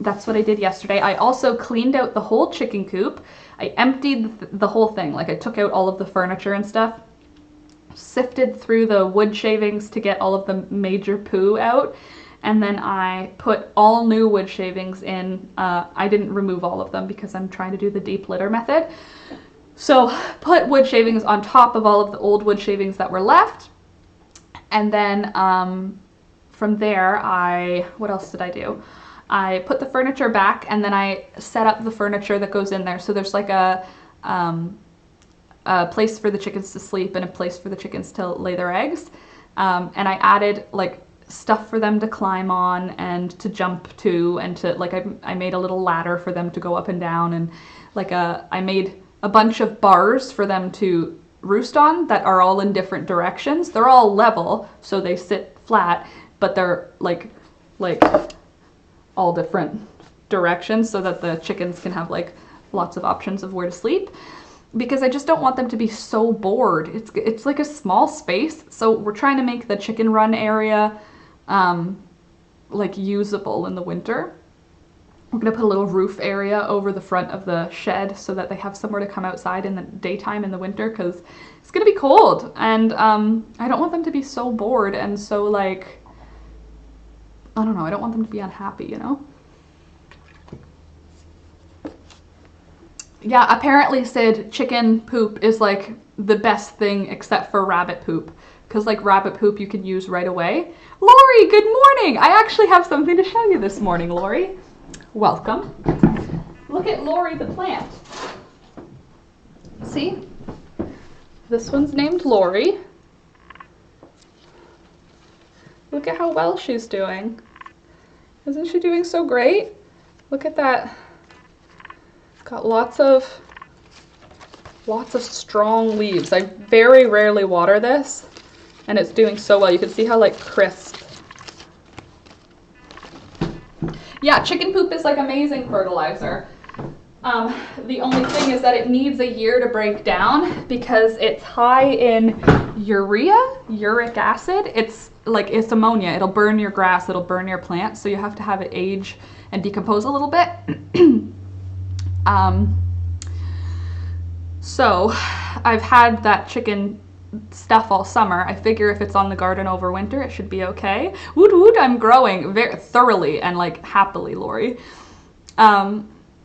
S1: That's what I did yesterday. I also cleaned out the whole chicken coop. I emptied the whole thing. Like, I took out all of the furniture and stuff, sifted through the wood shavings to get all of the major poo out, and then I put all new wood shavings in. I didn't remove all of them because I'm trying to do the deep litter method. So put wood shavings on top of all of the old wood shavings that were left. And then from there, what else did I do? I put the furniture back, and then I set up the furniture that goes in there. So there's like a place for the chickens to sleep and a place for the chickens to lay their eggs. And I added like stuff for them to climb on and to jump to, and to like I made a little ladder for them to go up and down, and like I made a bunch of bars for them to roost on that are all in different directions. They're all level, so they sit flat, but they're like all different directions so that the chickens can have like lots of options of where to sleep, because I just don't want them to be so bored. It's like a small space, so we're trying to make the chicken run area like usable in the winter. We're gonna put a little roof area over the front of the shed so that they have somewhere to come outside in the daytime in the winter, because it's gonna be cold, and I don't want them to be so bored and so like, I don't know, I don't want them to be unhappy, you know? Yeah, apparently, Sid, chicken poop is like the best thing except for rabbit poop, because like rabbit poop you can use right away. Lori, good morning! I actually have something to show you this morning, Lori. Welcome. Look at Lori the plant. See? This one's named Lori. Look at how well she's doing. Isn't she doing so great? Look at that. Got lots of strong leaves. I very rarely water this, and it's doing so well. You can see how like crisp. Yeah, chicken poop is like amazing fertilizer. The only thing is that it needs a year to break down because it's high in uric acid. It's ammonia. It'll burn your grass, it'll burn your plants, so you have to have it age and decompose a little bit. So I've had that chicken stuff all summer. I figure if it's on the garden over winter, it should be okay. Woot woot, I'm growing very thoroughly and like happily, Lori.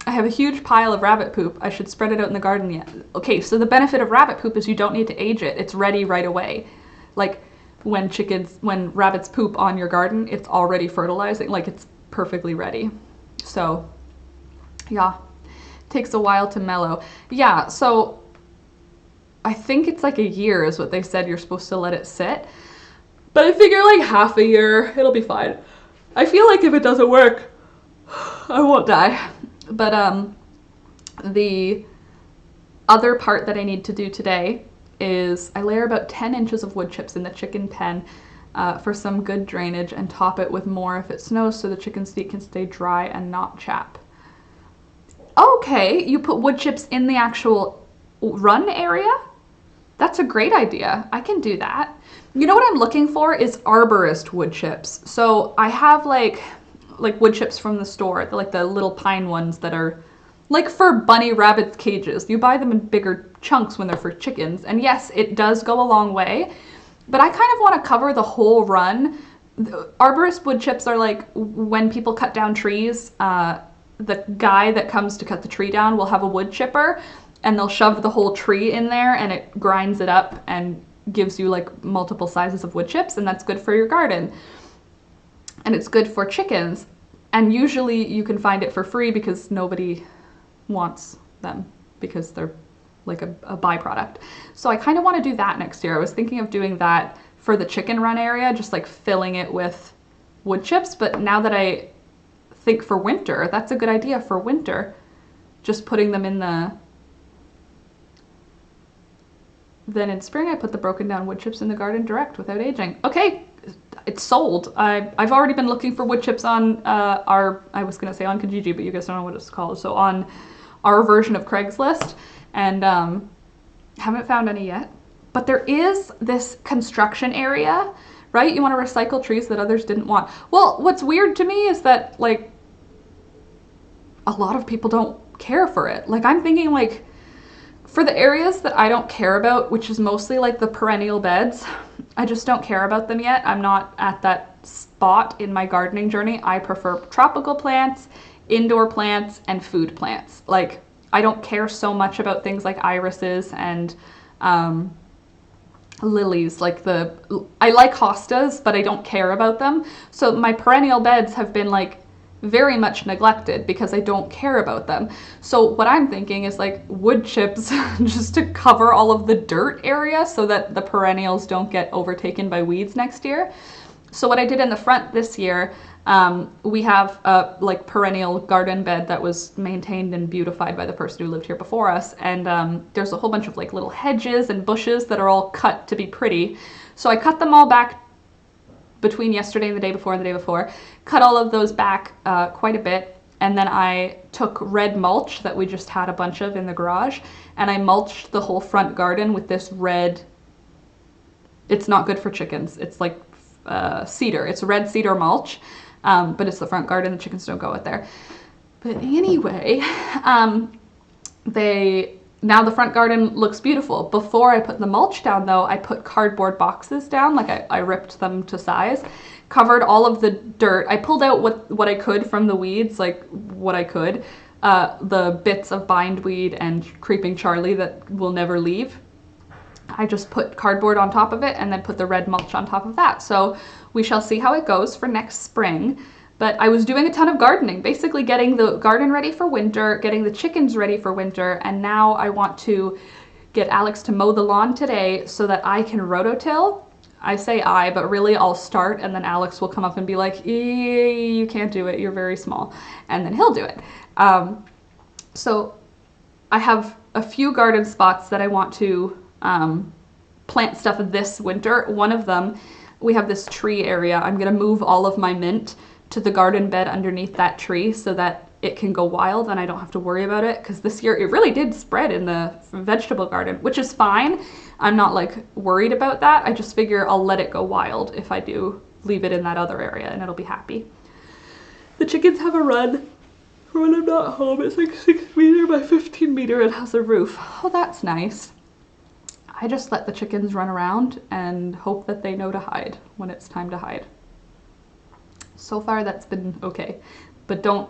S1: I have a huge pile of rabbit poop. I should spread it out in the garden yet. Okay, so the benefit of rabbit poop is you don't need to age it. It's ready right away. Like when rabbits poop on your garden, it's already fertilizing, like it's perfectly ready. So yeah, takes a while to mellow. Yeah, so I think it's like a year is what they said you're supposed to let it sit. But I figure like half a year, it'll be fine. I feel like if it doesn't work, I won't die. But the other part that I need to do today is I layer about 10 inches of wood chips in the chicken pen for some good drainage, and top it with more if it snows so the chicken's feet can stay dry and not chap. Okay, you put wood chips in the actual run area? That's a great idea. I can do that. You know what I'm looking for is arborist wood chips. So I have like wood chips from the store, like the little pine ones that are like for bunny rabbit cages. You buy them in bigger chunks when they're for chickens. And yes, it does go a long way, but I kind of want to cover the whole run. The arborist wood chips are like when people cut down trees, the guy that comes to cut the tree down will have a wood chipper, and they'll shove the whole tree in there and it grinds it up and gives you like multiple sizes of wood chips, and that's good for your garden. And it's good for chickens. And usually you can find it for free because nobody wants them because they're like a byproduct. So I kind of want to do that next year. I was thinking of doing that for the chicken run area, just like filling it with wood chips. But now that I think for winter, that's a good idea for winter. Just putting them in Then in spring, I put the broken down wood chips in the garden direct without aging. Okay, it's sold. I've already been looking for wood chips on I was going to say on Kijiji, but you guys don't know what it's called. So on our version of Craigslist, and haven't found any yet. But there is this construction area, right? You want to recycle trees that others didn't want. Well, what's weird to me is that like a lot of people don't care for it. Like I'm thinking like, for the areas that I don't care about, which is mostly like the perennial beds, I just don't care about them yet. I'm not at that spot in my gardening journey. I prefer tropical plants, indoor plants, and food plants. Like, I don't care so much about things like irises and lilies. I like hostas, but I don't care about them. So my perennial beds have been like very much neglected because I don't care about them. So what I'm thinking is like wood chips just to cover all of the dirt area so that the perennials don't get overtaken by weeds next year. So what I did in the front this year, we have a like perennial garden bed that was maintained and beautified by the person who lived here before us. And there's a whole bunch of like little hedges and bushes that are all cut to be pretty. So I cut them all back between yesterday and the day before, cut all of those back quite a bit, and then I took red mulch that we just had a bunch of in the garage, and I mulched the whole front garden with this red, it's not good for chickens, it's like cedar, it's red cedar mulch, but it's the front garden, the chickens don't go out there. But anyway, now the front garden looks beautiful. Before I put the mulch down though, I put cardboard boxes down, like I ripped them to size, covered all of the dirt. I pulled out what I could from the weeds, like what I could, the bits of bindweed and creeping Charlie that will never leave. I just put cardboard on top of it and then put the red mulch on top of that. So we shall see how it goes for next spring. But I was doing a ton of gardening, basically getting the garden ready for winter, getting the chickens ready for winter, and now I want to get Alex to mow the lawn today so that I can rototill. I say I, but really I'll start and then Alex will come up and be like, you can't do it, you're very small. And then he'll do it. So I have a few garden spots that I want to plant stuff this winter. One of them, we have this tree area. I'm gonna move all of my mint to the garden bed underneath that tree so that it can go wild and I don't have to worry about it, because this year it really did spread in the vegetable garden, which is fine. I'm not like worried about that. I just figure I'll let it go wild if I do leave it in that other area and it'll be happy. The chickens have a run for when I'm not home. It's like 6 meter by 15 meter. It has a roof. Oh, that's nice. I just let the chickens run around and hope that they know to hide when it's time to hide. So far that's been okay, but don't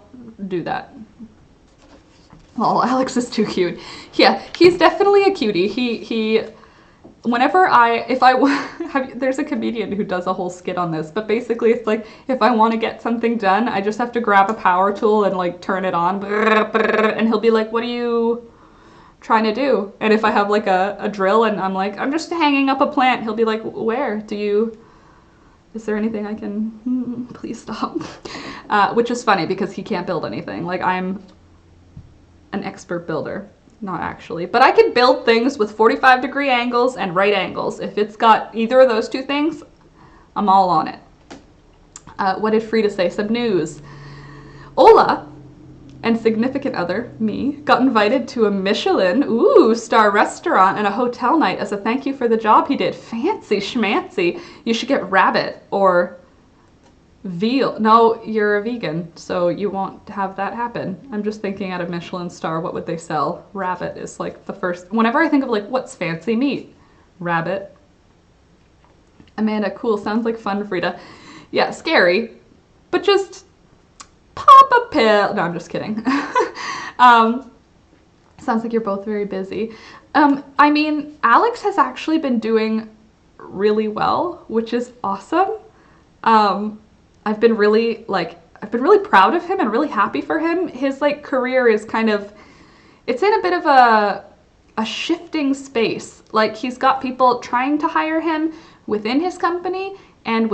S1: do that. Oh, Alex is too cute. Yeah, he's definitely a cutie. He whenever there's a comedian who does a whole skit on this, but basically it's like, if I want to get something done, I just have to grab a power tool and like turn it on, and he'll be like, what are you trying to do? And if I have like a drill and I'm like, I'm just hanging up a plant, he'll be like, where? Is there anything I can, please stop. Which is funny because he can't build anything. Like, I'm an expert builder. Not actually, but I can build things with 45-degree angles and right angles. If it's got either of those two things, I'm all on it. What did Frida say? Some news. Ola and significant other, me, got invited to a Michelin, star restaurant and a hotel night as a thank you for the job he did. Fancy schmancy. You should get rabbit or veal. No, you're a vegan, so you won't have that happen. I'm just thinking at a Michelin star, what would they sell? Rabbit is like the first. Whenever I think of like, what's fancy meat? Rabbit. Amanda, cool. Sounds like fun, Frida. Yeah, scary, but just pop a pill. No, I'm just kidding. Sounds like you're both very busy. I mean, Alex has actually been doing really well, which is awesome. I've been really proud of him and really happy for him. His like career is it's in a bit of a shifting space. Like, he's got people trying to hire him within his company and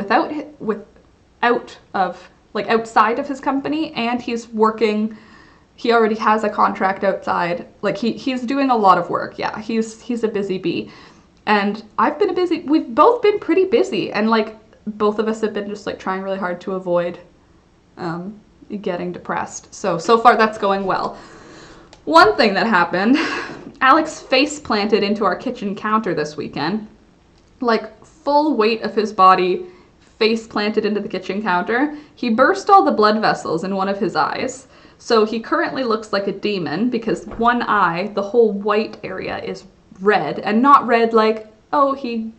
S1: outside of his company, and he's working. He already has a contract outside. Like, he's doing a lot of work. Yeah, he's a busy bee. And we've both been pretty busy, and like both of us have been just like trying really hard to avoid getting depressed. So far that's going well. One thing that happened, Alex face planted into our kitchen counter this weekend. Like, full weight of his body face planted into the kitchen counter. He burst all the blood vessels in one of his eyes. So he currently looks like a demon because one eye, the whole white area, is red, and not red like, oh, he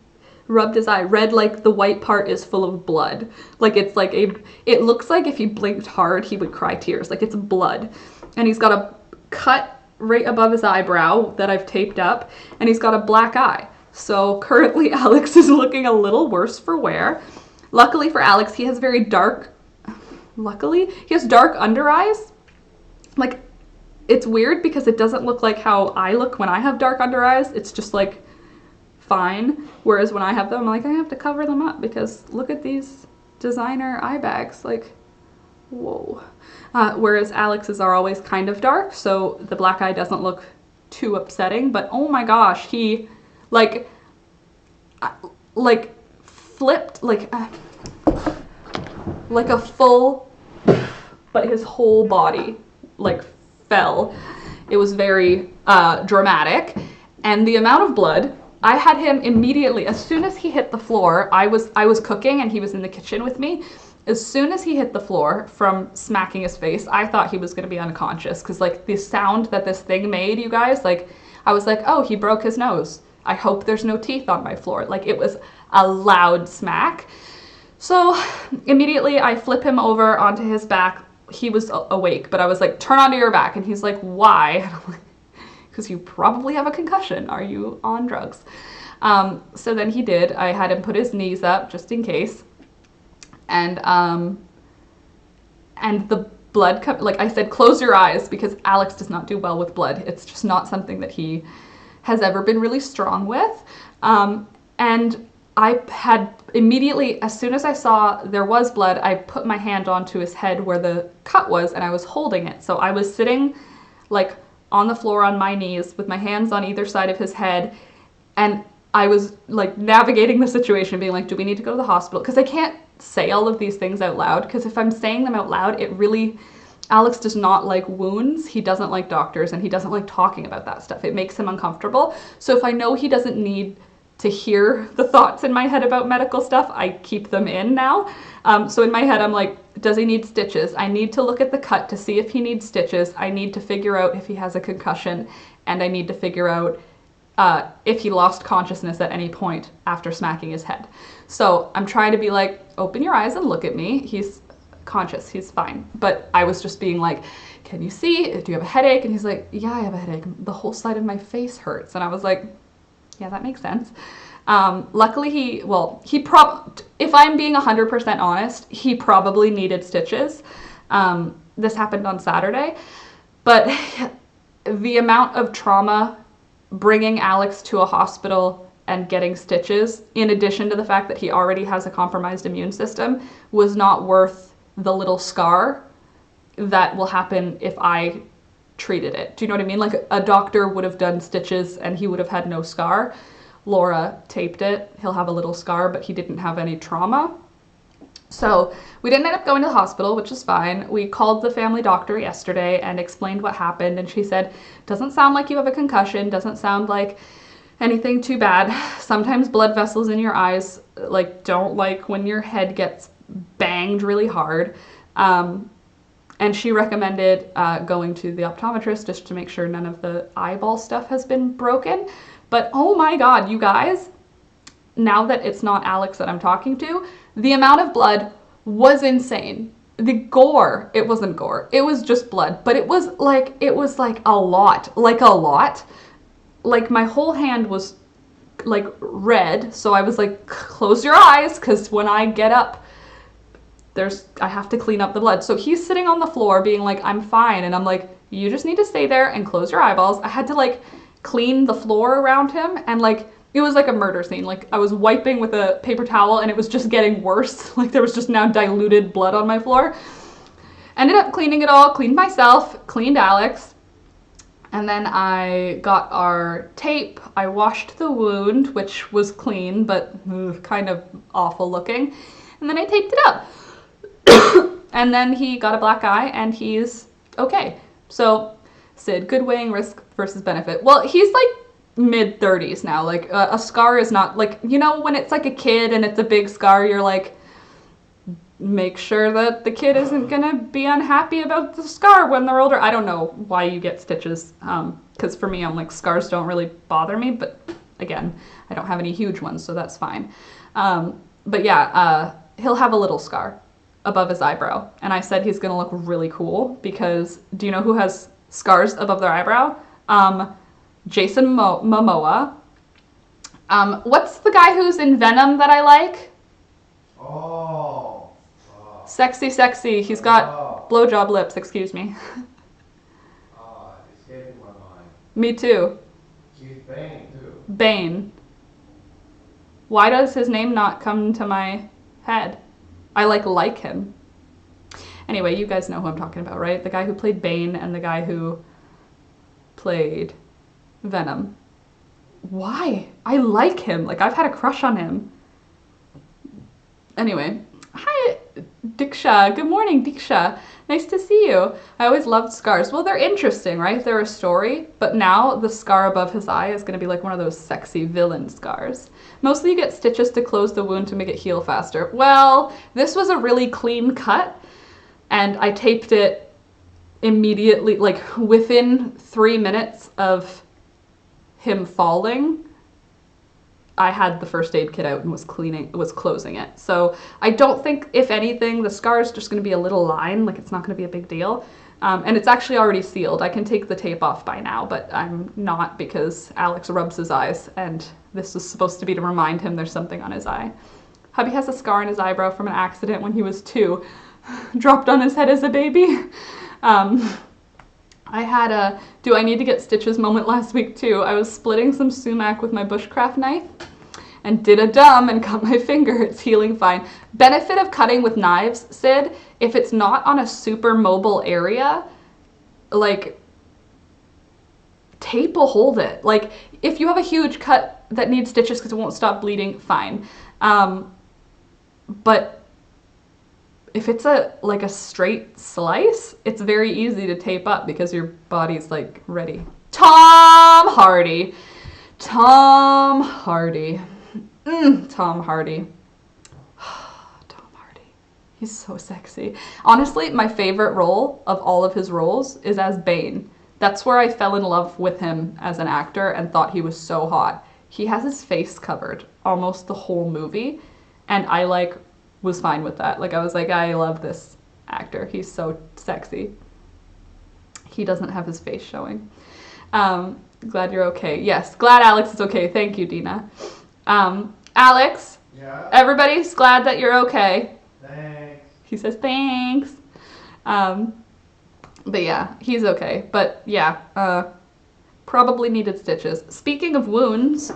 S1: rubbed his eye. Red, like the white part is full of blood. Like it's like it looks like if he blinked hard, he would cry tears. Like it's blood. And he's got a cut right above his eyebrow that I've taped up, and he's got a black eye. So currently Alex is looking a little worse for wear. Luckily for Alex, he has dark under eyes. Like, it's weird because it doesn't look like how I look when I have dark under eyes. It's just like fine. Whereas when I have them, I'm like, I have to cover them up because look at these designer eye bags. Like, whoa. Whereas Alex's are always kind of dark, so the black eye doesn't look too upsetting. But oh my gosh, he like flipped like a full, but his whole body like fell. It was very dramatic, and the amount of blood. I had him immediately, as soon as he hit the floor, I was cooking and he was in the kitchen with me. As soon as he hit the floor from smacking his face, I thought he was going to be unconscious because like the sound that this thing made, you guys, like I was like, oh, he broke his nose. I hope there's no teeth on my floor. Like it was a loud smack. So immediately I flip him over onto his back. He was awake, but I was like, turn onto your back. And he's like, why? And I'm like, because you probably have a concussion. Are you on drugs? So then he did. I had him put his knees up just in case. And the blood, like I said, close your eyes because Alex does not do well with blood. It's just not something that he has ever been really strong with. And I had immediately, as soon as I saw there was blood, I put my hand onto his head where the cut was and I was holding it. So I was sitting like on the floor on my knees with my hands on either side of his head. And I was like navigating the situation, being like, do we need to go to the hospital? Because I can't say all of these things out loud, because if I'm saying them out loud, Alex does not like wounds, he doesn't like doctors, and he doesn't like talking about that stuff. It makes him uncomfortable. So if I know he doesn't need to hear the thoughts in my head about medical stuff, I keep them in now. So in my head, I'm like, does he need stitches? I need to look at the cut to see if he needs stitches. I need to figure out if he has a concussion, and I need to figure out if he lost consciousness at any point after smacking his head. So I'm trying to be like, open your eyes and look at me. He's conscious, he's fine. But I was just being like, can you see? Do you have a headache? And he's like, yeah, I have a headache. The whole side of my face hurts. And I was like, yeah, that makes sense. Luckily if I'm being 100% honest, he probably needed stitches. This happened on Saturday, but the amount of trauma bringing Alex to a hospital and getting stitches, in addition to the fact that he already has a compromised immune system, was not worth the little scar that will happen if I treated it. Do you know what I mean? Like a doctor would have done stitches and he would have had no scar. Laura taped it. He'll have a little scar, but he didn't have any trauma. So we didn't end up going to the hospital, which is fine. We called the family doctor yesterday and explained what happened, and she said, doesn't sound like you have a concussion, doesn't sound like anything too bad. Sometimes blood vessels in your eyes don't like when your head gets banged really hard. And she recommended going to the optometrist just to make sure none of the eyeball stuff has been broken. But oh my God, you guys, now that it's not Alex that I'm talking to, the amount of blood was insane. The gore, it wasn't gore, it was just blood, but it was like a lot. Like my whole hand was like red, so I was like, close your eyes, because when I get up, I have to clean up the blood. So he's sitting on the floor being like, I'm fine, and I'm like, you just need to stay there and close your eyeballs. I had to like clean the floor around him, and like it was like a murder scene. Like I was wiping with a paper towel and it was just getting worse. Like there was just now diluted blood on my floor. Ended up cleaning it all, cleaned myself, cleaned Alex. And then I got our tape. I washed the wound, which was clean, but kind of awful looking. And then I taped it up. And then he got a black eye and he's okay. So Sid, good weighing risk versus benefit. Well, he's like mid-30s now. Like a scar is not like, you know, when it's like a kid and it's a big scar, you're like, make sure that the kid isn't gonna be unhappy about the scar when they're older. I don't know why you get stitches, because for me, I'm like, scars don't really bother me, but again, I don't have any huge ones, so that's fine. But yeah, he'll have a little scar above his eyebrow. And I said he's gonna look really cool because do you know who has scars above their eyebrow? Jason Momoa. What's the guy who's in Venom that I like?
S2: Oh.
S1: Sexy. He's got blowjob lips, excuse me.
S2: Escaping my mind.
S1: Me too.
S2: She's Bane, too.
S1: Bane. Why does his name not come to my head? I like him. Anyway, you guys know who I'm talking about, right? The guy who played Bane and the guy who played Venom. Why? I like him. Like, I've had a crush on him. Anyway. Hi, Diksha. Good morning, Diksha. Nice to see you. I always loved scars. Well, they're interesting, right? They're a story, but now the scar above his eye is going to be like one of those sexy villain scars. Mostly you get stitches to close the wound to make it heal faster. Well, this was a really clean cut, and I taped it immediately, like within 3 minutes of him falling. I had the first aid kit out and was closing it. So I don't think, if anything, the scar is just going to be a little line, like it's not going to be a big deal. And it's actually already sealed. I can take the tape off by now, but I'm not because Alex rubs his eyes and this was supposed to be to remind him there's something on his eye. Hubby has a scar on his eyebrow from an accident when he was 2. Dropped on his head as a baby. I had a do I need to get stitches moment last week too. I was splitting some sumac with my bushcraft knife and did a dumb and cut my finger. It's healing fine. Benefit of cutting with knives, Sid, if it's not on a super mobile area, like tape will hold it. Like if you have a huge cut that needs stitches because it won't stop bleeding, fine. But if it's a straight slice, it's very easy to tape up because your body's like ready. Tom Hardy. Tom Hardy. Tom Hardy. Tom Hardy. He's so sexy. Honestly, my favorite role of all of his roles is as Bane. That's where I fell in love with him as an actor and thought he was so hot. He has his face covered almost the whole movie, and I was fine with that. Like I was like, I love this actor. He's so sexy. He doesn't have his face showing. Glad you're okay. Yes, glad Alex is okay. Thank you, Dina. Alex.
S2: Yeah?
S1: Everybody's glad that you're okay.
S2: Thanks.
S1: He says thanks. But yeah, he's okay. But yeah, probably needed stitches. Speaking of wounds,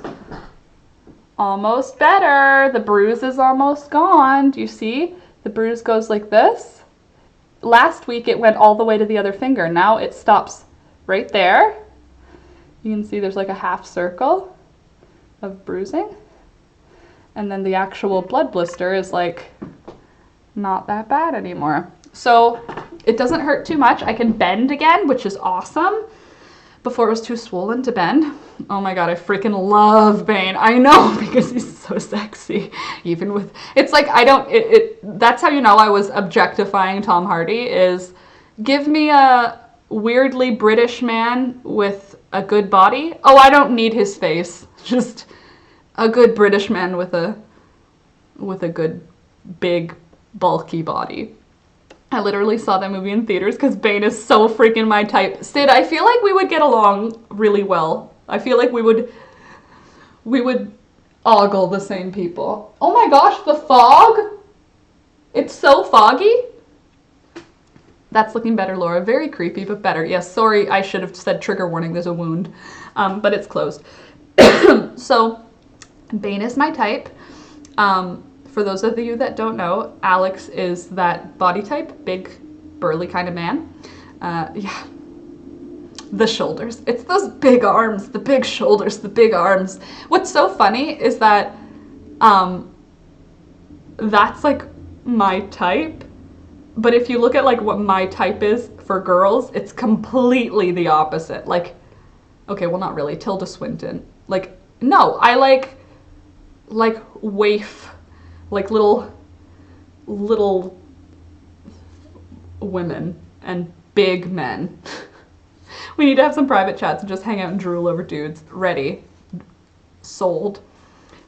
S1: almost better. The bruise is almost gone. Do you see? The bruise goes like this. Last week it went all the way to the other finger. Now it stops right there. You can see there's like a half circle of bruising. And then the actual blood blister is like not that bad anymore. So it doesn't hurt too much. I can bend again, which is awesome. Before it was too swollen to bend. Oh my god, I freaking love Bane. I know, because he's so sexy. Even with, it's like, that's how you know I was objectifying Tom Hardy, is give me a weirdly British man with a good body. Oh, I don't need his face. Just a good British man with a good, big, bulky body. I literally saw that movie in theaters because Bane is so freaking my type. Sid, I feel like we would get along really well. I feel like we would ogle the same people. Oh my gosh, the fog! It's so foggy. That's looking better, Laura. Very creepy, but better. Yes, sorry, I should have said trigger warning, there's a wound. But it's closed. So, Bane is my type. For those of you that don't know, Alex is that body type, big, burly kind of man. Yeah. The shoulders. It's those big arms, the big shoulders, the big arms. What's so funny is that that's like my type. But if you look at like what my type is for girls, it's completely the opposite. Like, okay, well not really, Tilda Swinton. Like, no, I like waif, like little women and big men. We need to have some private chats and just hang out and drool over dudes. Ready. Sold.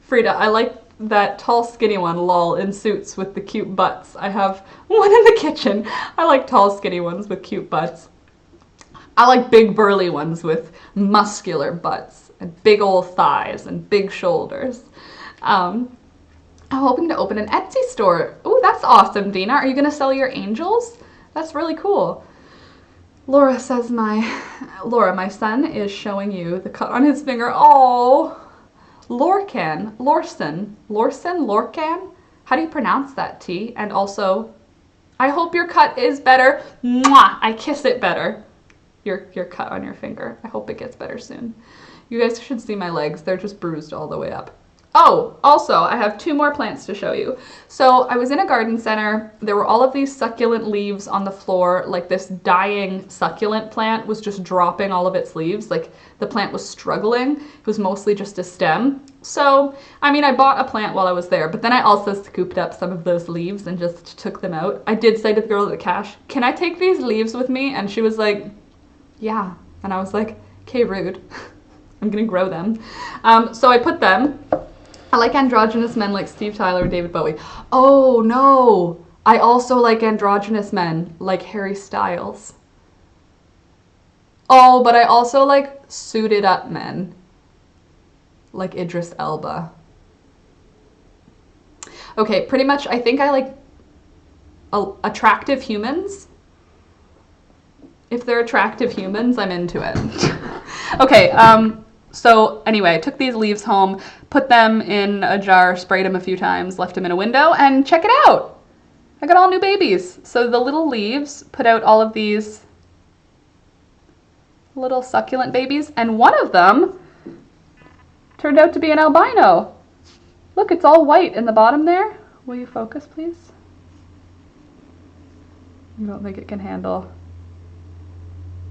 S1: Frida, I like that tall skinny one, lol, in suits with the cute butts. I have one in the kitchen. I like tall skinny ones with cute butts. I like big burly ones with muscular butts and big old thighs and big shoulders. I'm hoping to open an Etsy store. Ooh, that's awesome, Dina. Are you gonna sell your angels? That's really cool. Laura says my son is showing you the cut on his finger. Oh, Lorcan. How do you pronounce that, T? And also, I hope your cut is better. Mwah! I kiss it better. Your cut on your finger. I hope it gets better soon. You guys should see my legs. They're just bruised all the way up. Oh, also, I have 2 more plants to show you. So I was in a garden center. There were all of these succulent leaves on the floor. Like this dying succulent plant was just dropping all of its leaves. Like the plant was struggling. It was mostly just a stem. So, I mean, I bought a plant while I was there, but then I also scooped up some of those leaves and just took them out. I did say to the girl at the cash, can I take these leaves with me? And she was like, yeah. And I was like, okay, rude. I'm gonna grow them. So I put them. I like androgynous men like Steve Tyler or David Bowie. Oh no, I also like androgynous men like Harry Styles. Oh, but I also like suited up men like Idris Elba. Okay, pretty much I think I like attractive humans. If they're attractive humans, I'm into it. Okay, so anyway, I took these leaves home, put them in a jar, sprayed them a few times, left them in a window, and check it out! I got all new babies. So the little leaves put out all of these little succulent babies, and one of them turned out to be an albino. Look, it's all white in the bottom there. Will you focus, please? I don't think it can handle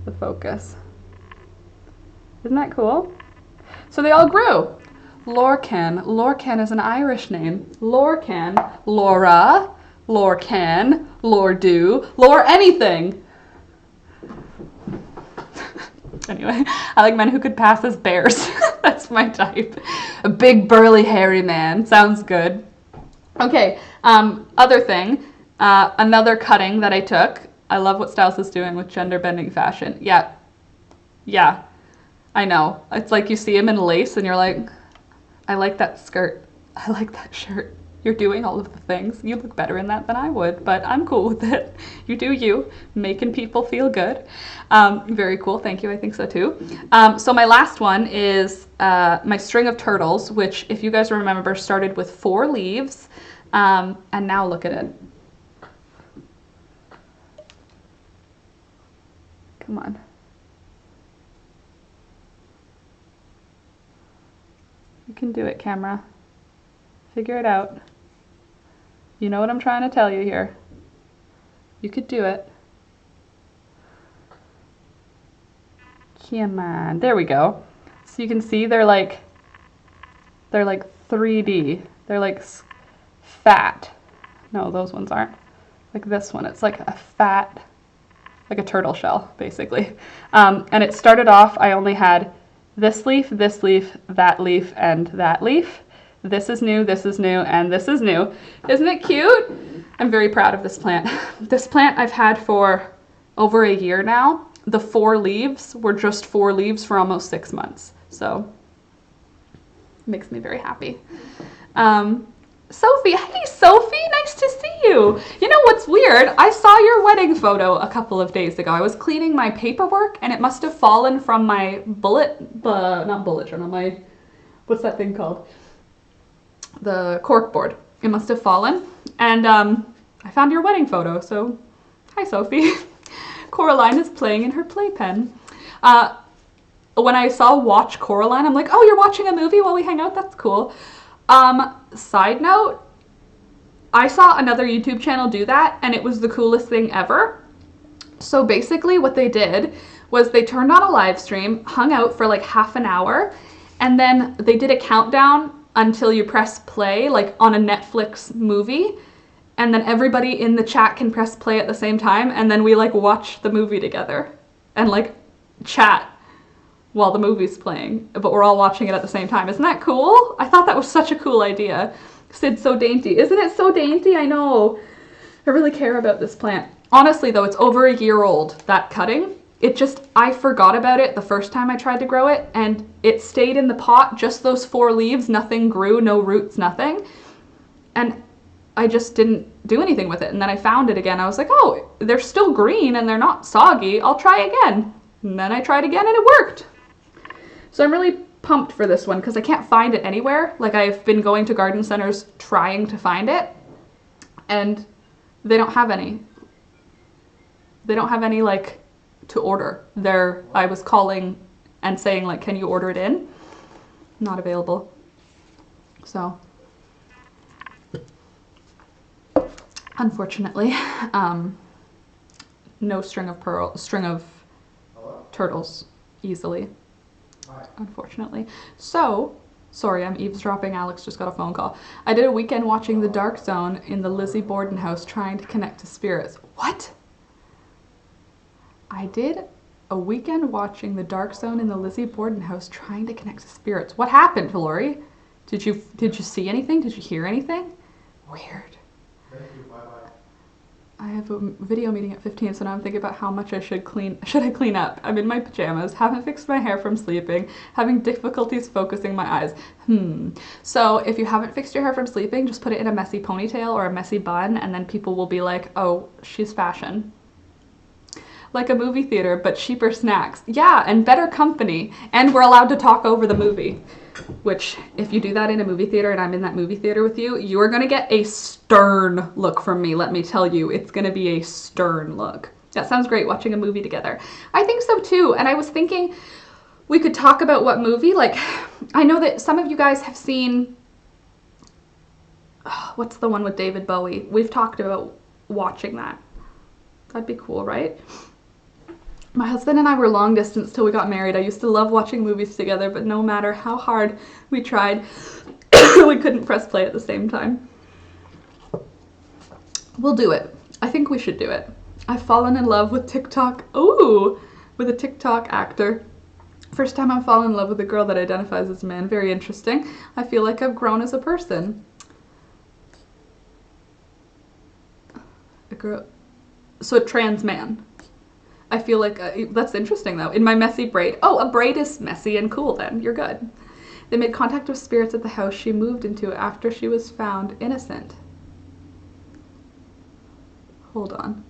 S1: the focus. Isn't that cool? So they all grew. Lorcan. Lorcan is an Irish name. Lorcan. Laura. Lorcan. Lordu. Lor anything. Anyway, I like men who could pass as bears. That's my type. A big, burly, hairy man. Sounds good. Okay, other thing. Another cutting that I took. I love what Styles is doing with gender-bending fashion. Yeah. I know. It's like you see him in lace and you're like, I like that skirt. I like that shirt. You're doing all of the things. You look better in that than I would, but I'm cool with it. You do you, making people feel good. Very cool. Thank you. I think so too. So my last one is my string of turtles, which if you guys remember started with 4 leaves. And now look at it. Come on. You can do it, camera. Figure it out. You know what I'm trying to tell you here. You could do it. Come on. There we go. So you can see they're like 3D. They're like fat. No, those ones aren't. Like this one. It's like a fat, like a turtle shell, basically. And it started off, I only had this leaf, that leaf, and that leaf. This is new, and this is new. Isn't it cute? I'm very proud of this plant. This plant I've had for over a year now. The 4 leaves were just 4 leaves for almost 6 months. So, it makes me very happy. Sophie, hey Sophie, nice to see you. You know what's weird? I saw your wedding photo a couple of days ago. I was cleaning my paperwork and it must have fallen from my not bullet journal, my, what's that thing called? The cork board. It must have fallen. And I found your wedding photo, so hi Sophie. Coraline is playing in her playpen. When I saw Watch Coraline, I'm like, oh, you're watching a movie while we hang out? That's cool. Side note, I saw another YouTube channel do that and it was the coolest thing ever. So basically what they did was they turned on a live stream, hung out for like half an hour, and then they did a countdown until you press play, like on a Netflix movie, and then everybody in the chat can press play at the same time, and then we like watch the movie together and like chat while the movie's playing, but we're all watching it at the same time. Isn't that cool? I thought that was such a cool idea. Sid's so dainty. Isn't it so dainty? I know. I really care about this plant. Honestly though, it's over a year old, that cutting. I forgot about it the first time I tried to grow it, and it stayed in the pot, just those 4 leaves, nothing grew, no roots, nothing. And I just didn't do anything with it. And then I found it again. I was like, oh, they're still green and they're not soggy. I'll try again. And then I tried again and it worked. So I'm really pumped for this one because I can't find it anywhere. Like, I've been going to garden centers trying to find it, and they don't have any. They don't have any, like, to order. I was calling and saying, like, can you order it in? Not available. So, unfortunately, no string of turtles easily. Unfortunately. So, sorry, I'm eavesdropping. Alex just got a phone call. I did a weekend watching The Dark Zone in the Lizzie Borden house trying to connect to spirits. What? I did a weekend watching The Dark Zone in the Lizzie Borden house trying to connect to spirits. What happened, Lori? Did you see anything? Did you hear anything? Weird.
S2: Thank you, bye-bye.
S1: I have a video meeting at 15, so now I'm thinking about how much I should clean up. I'm in my pajamas, haven't fixed my hair from sleeping, having difficulties focusing my eyes. So if you haven't fixed your hair from sleeping, just put it in a messy ponytail or a messy bun, and then people will be like, oh, she's fashion. Like a movie theater, but cheaper snacks. Yeah, and better company. And we're allowed to talk over the movie. Which, if you do that in a movie theater and I'm in that movie theater with you, you are going to get a stern look from me, let me tell you. It's going to be a stern look. That sounds great, watching a movie together. I think so too, and I was thinking we could talk about what movie. Like, I know that some of you guys have seen, what's the one with David Bowie? We've talked about watching that. That'd be cool, right? My husband and I were long distance till we got married. I used to love watching movies together, but no matter how hard we tried, we couldn't press play at the same time. We'll do it. I think we should do it. I've fallen in love with TikTok. Ooh, with a TikTok actor. First time I'm falling in love with a girl that identifies as a man. Very interesting. I feel like I've grown as a person. A girl. So a trans man. I feel like, that's interesting though. In my messy braid. Oh, a braid is messy and cool then. You're good. They made contact with spirits at the house she moved into after she was found innocent. Hold on.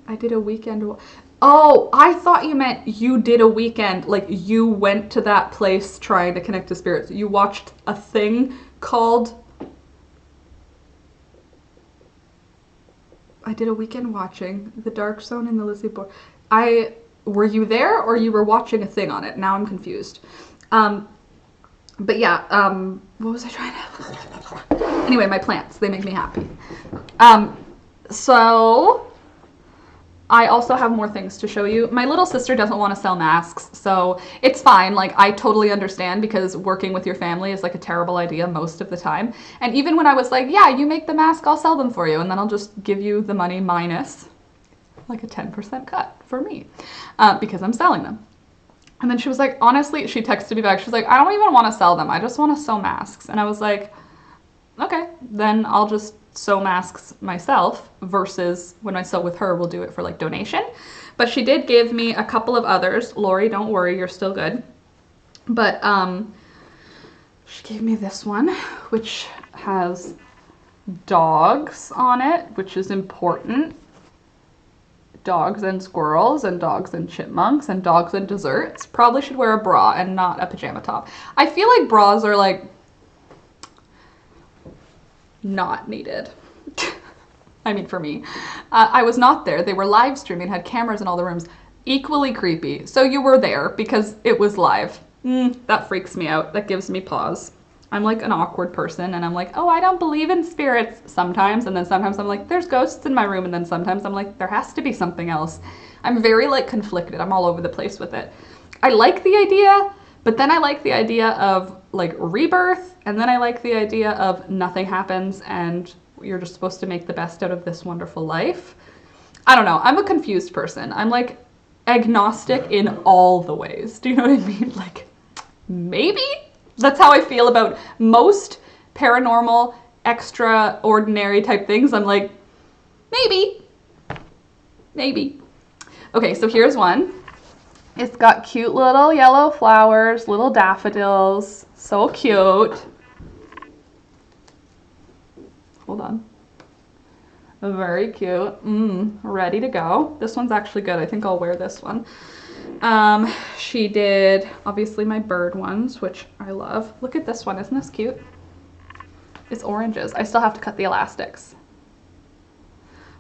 S1: I did a weekend. Oh, I thought you meant you did a weekend. Like, you went to that place trying to connect to spirits. You watched a thing called... I did a weekend watching The Dark Zone in the Lizzie Borden. Were you there or you were watching a thing on it? Now I'm confused. But yeah, what was I trying to... Anyway, my plants, they make me happy. So I also have more things to show you. My little sister doesn't want to sell masks, so it's fine. Like, I totally understand, because working with your family is like a terrible idea most of the time. And even when I was like, yeah, you make the mask, I'll sell them for you, and then I'll just give you the money minus like a 10% cut for me, because I'm selling them. And then she was like, honestly, she texted me back. She's like, I don't even want to sell them. I just want to sew masks. And I was like, okay, then I'll just sew masks myself, versus when I sew with her, we'll do it for like donation. But she did give me a couple of others. Lori, don't worry, you're still good. But she gave me this one, which has dogs on it, which is important. Dogs and squirrels and dogs and chipmunks and dogs and desserts. Probably should wear a bra and not a pajama top. I feel like bras are like not needed. I mean, for me. I was not there. They were live streaming, had cameras in all the rooms. Equally creepy. So you were there because it was live. That freaks me out. That gives me pause. I'm like an awkward person, and I'm like, oh, I don't believe in spirits sometimes, and then sometimes I'm like, there's ghosts in my room, and then sometimes I'm like, there has to be something else. I'm very like conflicted. I'm all over the place with it. I like the idea, but then I like the idea of like rebirth, and then I like the idea of nothing happens and you're just supposed to make the best out of this wonderful life. I don't know. I'm a confused person. I'm like agnostic in all the ways. Do you know what I mean? Like, maybe? That's how I feel about most paranormal, extraordinary type things. I'm like, maybe. Maybe. Okay, so here's one. It's got cute little yellow flowers, little daffodils. So cute. Hold on. Very cute. Ready to go. This one's actually good. I think I'll wear this one. She did, obviously, my bird ones, which I love. Look at this one. Isn't this cute? It's oranges. I still have to cut the elastics.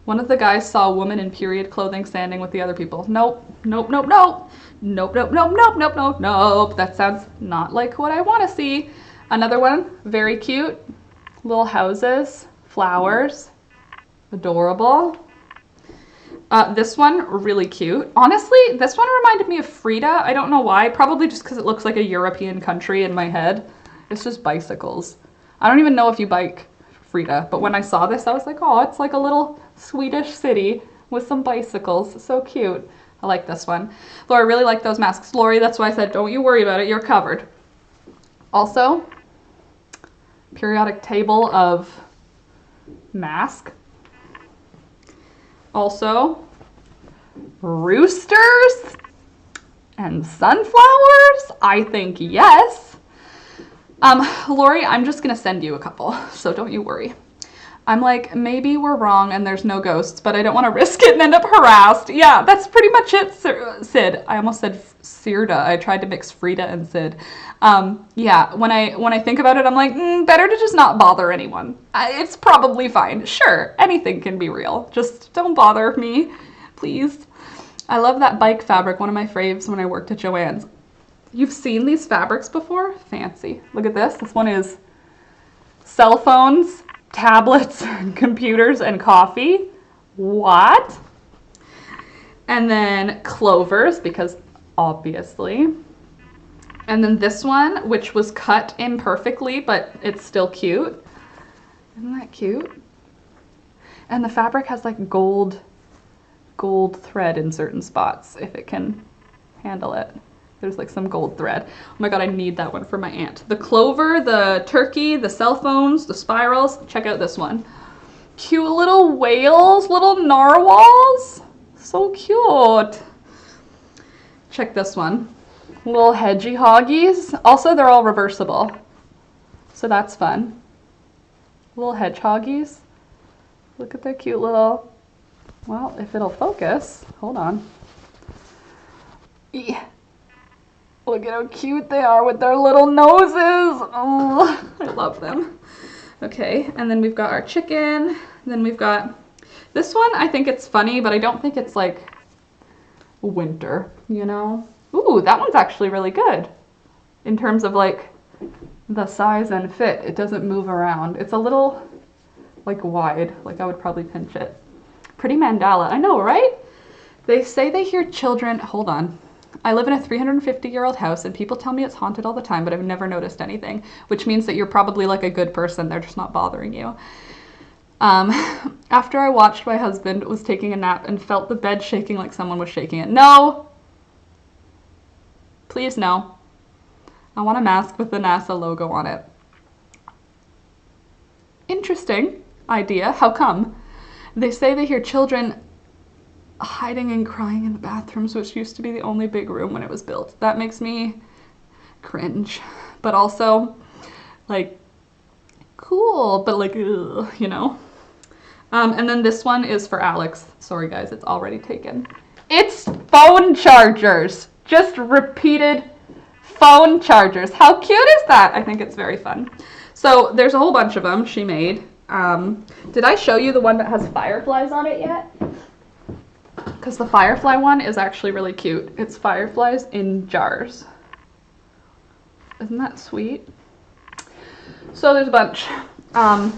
S1: One of the guys saw a woman in period clothing standing with the other people. Nope. Nope, nope, nope. Nope, nope, nope, nope, nope, nope, nope. That sounds not like what I want to see. Another one, very cute. Little houses, flowers. Adorable. This one, really cute. Honestly, this one reminded me of Frida. I don't know why. Probably just because it looks like a European country in my head. It's just bicycles. I don't even know if you bike Frida, but when I saw this, I was like, oh, it's like a little Swedish city with some bicycles. So cute. I like this one. Lori, I really like those masks. Lori, that's why I said, don't you worry about it. You're covered. Also, periodic table of mask. Also, roosters and sunflowers? I think yes. Lori, I'm just gonna send you a couple, so don't you worry. I'm like, maybe we're wrong and there's no ghosts, but I don't want to risk it and end up harassed. Yeah, that's pretty much it, Sid. I almost said Sirda. I tried to mix Frida and Sid. Yeah, when I think about it, I'm like, better to just not bother anyone. It's probably fine. Sure, anything can be real. Just don't bother me, please. I love that bike fabric, one of my faves when I worked at Joann's. You've seen these fabrics before? Fancy. Look at this. This one is cell phones, tablets, computers, and coffee. What? And then clovers, because obviously. And then this one, which was cut imperfectly, but it's still cute. Isn't that cute? And the fabric has like gold thread in certain spots, if it can handle it. There's like some gold thread. Oh my god, I need that one for my aunt. The clover, the turkey, the cell phones, the spirals. Check out this one. Cute little whales, little narwhals. So cute. Check this one. Little hedgy hoggies. Also, they're all reversible. So that's fun. Little hedgehoggies. Look at their cute little, well, if it'll focus. Hold on. Yeah. Look at how cute they are with their little noses. Oh, I love them. Okay, and then we've got our chicken. Then we've got this one. I think it's funny, but I don't think it's like winter, you know? Ooh, that one's actually really good in terms of like the size and fit. It doesn't move around. It's a little like wide, like I would probably pinch it. Pretty mandala. I know, right? They say they hear children. Hold on. I live in a 350-year-old house and people tell me it's haunted all the time, but I've never noticed anything, which means that you're probably like a good person. They're just not bothering you. After I watched my husband was taking a nap and felt the bed shaking like someone was shaking it. No. Please no. I want a mask with the NASA logo on it. Interesting idea. How come? They say they hear children hiding and crying in the bathrooms, which used to be the only big room when it was built. That makes me cringe, but also like cool, but like, ugh, you know? And then this one is for Alex. Sorry guys, it's already taken. It's phone chargers. Just repeated phone chargers. How cute is that? I think it's very fun. So there's a whole bunch of them she made. Did I show you the one that has fireflies on it yet? Because the firefly one is actually really cute. It's fireflies in jars. Isn't that sweet? So there's a bunch. I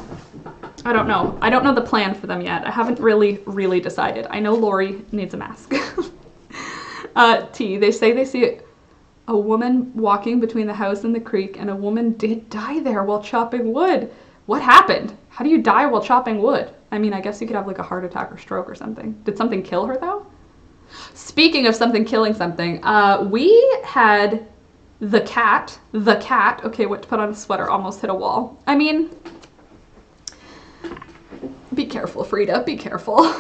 S1: don't know. I don't know the plan for them yet. I haven't really decided. I know Lori needs a mask. They say they see a woman walking between the house and the creek, and a woman did die there while chopping wood. What happened? How do you die while chopping wood? I mean, I guess you could have like a heart attack or stroke or something. Did something kill her though? Speaking of something killing something, we had the cat, okay, what to put on a sweater, almost hit a wall. I mean, be careful, Frida, be careful.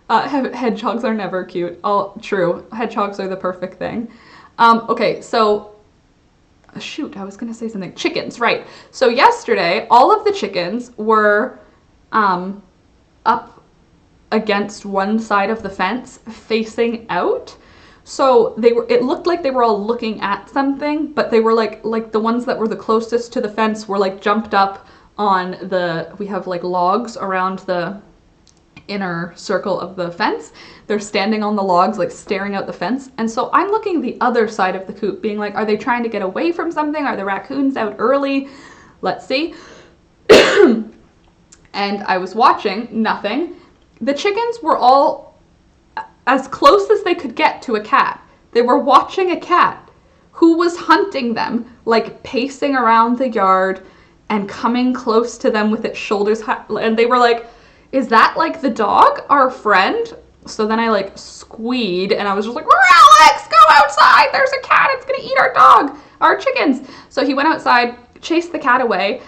S1: Hedgehogs are never cute. Oh, true. Hedgehogs are the perfect thing. Okay, so, shoot, I was gonna say something. Chickens, right. So yesterday, all of the chickens were up against one side of the fence, facing out. So it looked like they were all looking at something, but they were like the ones that were the closest to the fence were like jumped up on we have like logs around the inner circle of the fence. They're standing on the logs, like staring out the fence. And so I'm looking the other side of the coop, being like, are they trying to get away from something? Are the raccoons out early? Let's see. And I was watching, nothing. The chickens were all as close as they could get to a cat. They were watching a cat who was hunting them, like pacing around the yard and coming close to them with its shoulders. And they were like, is that like the dog, our friend? So then I like squeed and I was just like, Alex, go outside. There's a cat. It's going to eat our dog, our chickens. So he went outside, chased the cat away.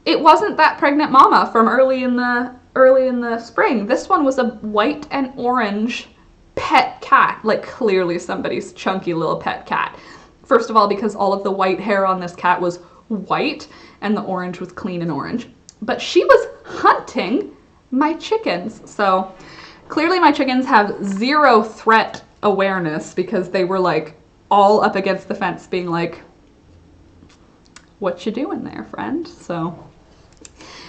S1: It wasn't that pregnant mama from early in the spring. This one was a white and orange pet cat, like clearly somebody's chunky little pet cat. First of all, because all of the white hair on this cat was white and the orange was clean and orange. But she was hunting my chickens. So clearly my chickens have zero threat awareness because they were like all up against the fence being like, what you doing there, friend? So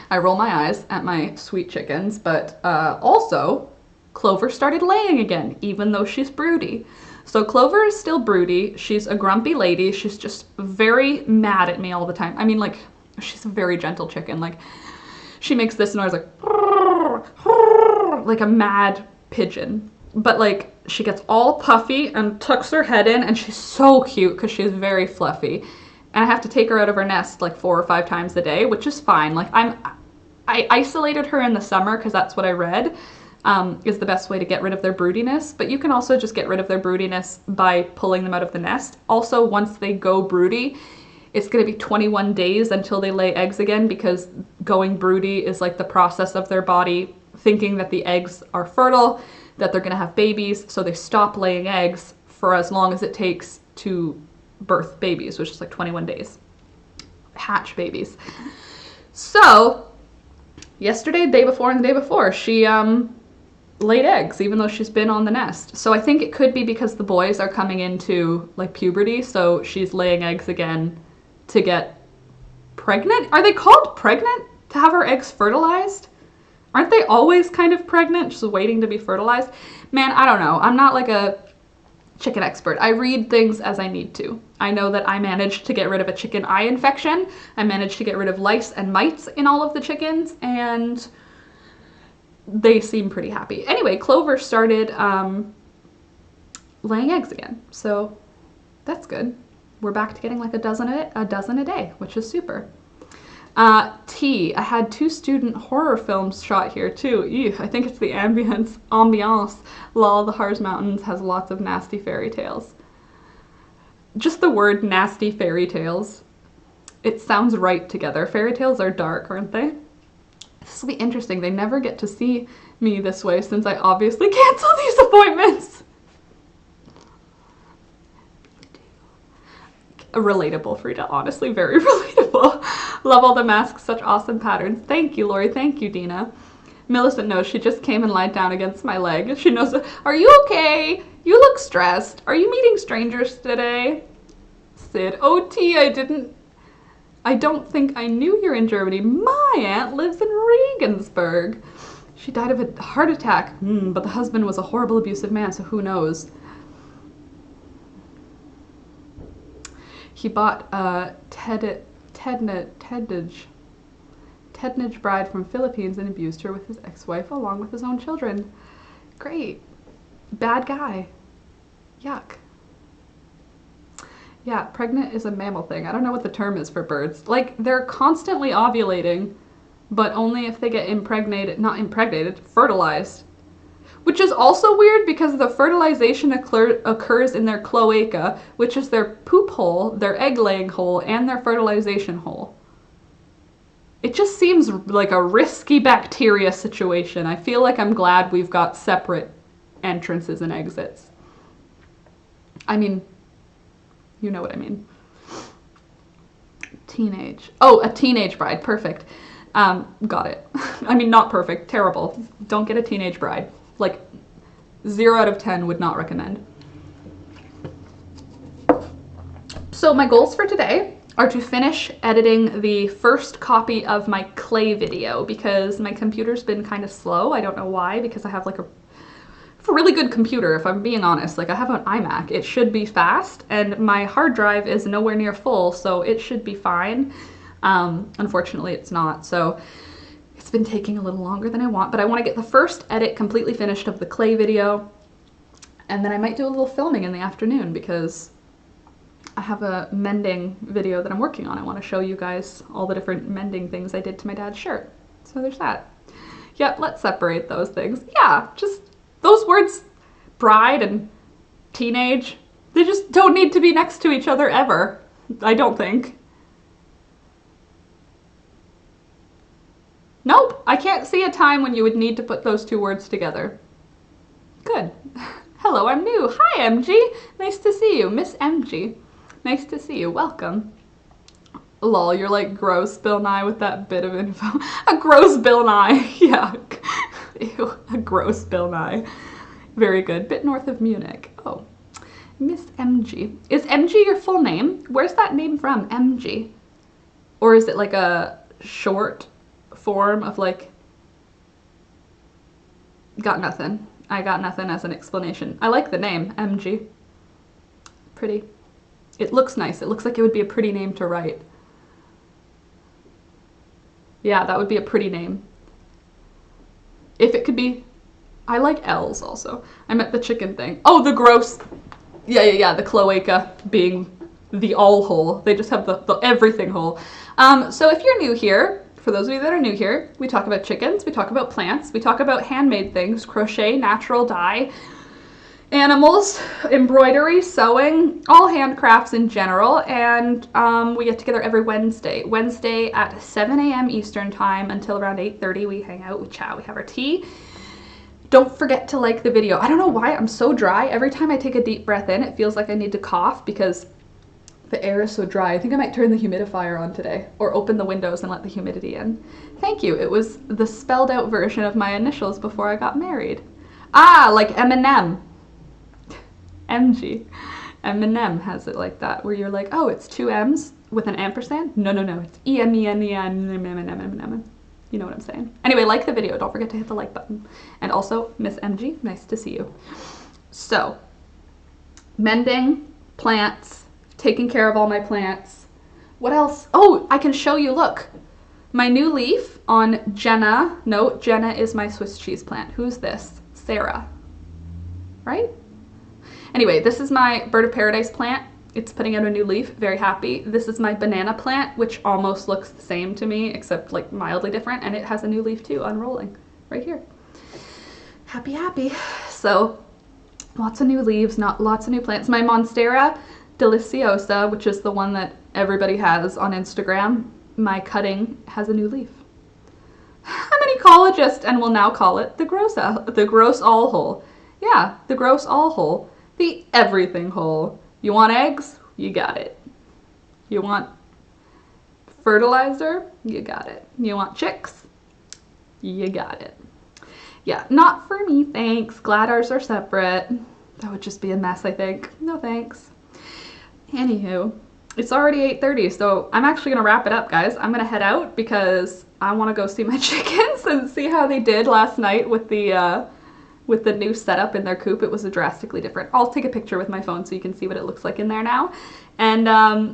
S1: I roll my eyes at my sweet chickens, but also Clover started laying again, even though she's broody. So Clover is still broody. She's a grumpy lady. She's just very mad at me all the time. I mean, like, she's a very gentle chicken. Like, she makes this noise like a mad pigeon. But like, she gets all puffy and tucks her head in, and she's so cute because she's very fluffy. And I have to take her out of her nest like 4 or 5 times a day, which is fine. Like I isolated her in the summer because that's what I read is the best way to get rid of their broodiness. But you can also just get rid of their broodiness by pulling them out of the nest. Also, once they go broody, it's going to be 21 days until they lay eggs again, because going broody is like the process of their body thinking that the eggs are fertile, that they're going to have babies. So they stop laying eggs for as long as it takes to birth babies, which is like 21 days. Hatch babies. So yesterday, day before, and the day before, she laid eggs, even though she's been on the nest. So I think it could be because the boys are coming into like puberty, so she's laying eggs again to get pregnant. Are they called pregnant? To have her eggs fertilized? Aren't they always kind of pregnant, just waiting to be fertilized? Man, I don't know. I'm not like a chicken expert. I read things as I need to. I know that I managed to get rid of a chicken eye infection. I managed to get rid of lice and mites in all of the chickens, and they seem pretty happy. Anyway, Clover started laying eggs again, so that's good. We're back to getting like a dozen a day, which is super. I had 2 student horror films shot here too. Ew, I think it's the ambience. Lol, the Harz Mountains has lots of nasty fairy tales. Just the word nasty fairy tales. It sounds right together. Fairy tales are dark, aren't they? This will be interesting. They never get to see me this way since I obviously canceled these appointments. Relatable, Frida. Honestly, very relatable. Love all the masks, such awesome patterns. Thank you, Lori. Thank you, Dina. Millicent knows. She just came and lied down against my leg. She knows. Are you okay? You look stressed. Are you meeting strangers today? Sid. OT, I don't think I knew you're in Germany. My aunt lives in Regensburg. She died of a heart attack. But the husband was a horrible, abusive man, so who knows? He bought Tednage bride from Philippines and abused her with his ex-wife along with his own children. Great. Bad guy. Yuck. Yeah, pregnant is a mammal thing. I don't know what the term is for birds. Like, they're constantly ovulating, but only if they get fertilized. Which is also weird because the fertilization occurs in their cloaca, which is their poop hole, their egg-laying hole, and their fertilization hole. It just seems like a risky bacteria situation. I feel like I'm glad we've got separate entrances and exits. I mean, you know what I mean. Teenage. Oh, a teenage bride. Perfect. Got it. I mean, not perfect. Terrible. Don't get a teenage bride. Like, 0 out of 10 would not recommend. So my goals for today are to finish editing the first copy of my clay video because my computer's been kind of slow. I don't know why, because I have like a really good computer, if I'm being honest. Like, I have an iMac. It should be fast, and my hard drive is nowhere near full, so it should be fine. Unfortunately, it's not. So it's been taking a little longer than I want, but I want to get the first edit completely finished of the clay video, and then I might do a little filming in the afternoon because I have a mending video that I'm working on. I want to show you guys all the different mending things I did to my dad's shirt. So there's that. Yep, let's separate those things. Yeah, just those words, bride and teenage, they just don't need to be next to each other ever. I don't think. Nope, I can't see a time when you would need to put those two words together. Good. Hello, I'm new. Hi, MG. Nice to see you. Miss MG. Nice to see you. Welcome. Lol, you're like gross Bill Nye with that bit of info. A gross Bill Nye. Yeah. Ew, a gross Bill Nye. Very good. Bit north of Munich. Oh. Miss MG. Is MG your full name? Where's that name from, MG? Or is it like a short form of like... Got nothing. I got nothing as an explanation. I like the name, MG. Pretty. It looks nice. It looks like it would be a pretty name to write. Yeah, that would be a pretty name. If it could be... I like L's also. I meant the chicken thing. Oh, the gross... Yeah, the cloaca being the all hole. They just have the everything hole. So if you're new here, for those of you that are new here, we talk about chickens, we talk about plants, we talk about handmade things, crochet, natural dye, animals, embroidery, sewing, all handcrafts in general, and we get together every Wednesday at 7 a.m. Eastern time until around 8:30. We hang out, we chat, we have our tea. Don't forget to like the video. I don't know why I'm so dry. Every time I take a deep breath in, it feels like I need to cough because the air is so dry. I think I might turn the humidifier on today or open the windows and let the humidity in. Thank you. It was the spelled out version of my initials before I got married. Ah, like Eminem. MG. Eminem has it like that, where you're like, oh, it's 2 M's with an ampersand? No, it's E-M-E-N-E-N. You know what I'm saying. Anyway, like the video. Don't forget to hit the like button. And also, Miss MG, nice to see you. So, mending, plants, taking care of all my plants. What else? Oh, I can show you, look. My new leaf on Jenna. No, Jenna is my Swiss cheese plant. Who's this? Sarah. Right? Anyway, this is my bird of paradise plant. It's putting out a new leaf, very happy. This is my banana plant, which almost looks the same to me, except like mildly different, and it has a new leaf too, unrolling, right here. Happy, happy. So, lots of new leaves, lots of new plants. My Monstera deliciosa, which is the one that everybody has on Instagram, my cutting has a new leaf. I'm an ecologist and will now call it the gross all hole. Yeah, the gross all hole. The everything hole. You want eggs? You got it. You want fertilizer? You got it. You want chicks? You got it. Yeah, not for me, thanks. Glad ours are separate. That would just be a mess, I think. No thanks. Anywho, it's already 8:30, so I'm actually gonna wrap it up, guys. I'm gonna head out because I wanna go see my chickens and see how they did last night with the new setup in their coop. It was drastically different. I'll take a picture with my phone so you can see what it looks like in there now. And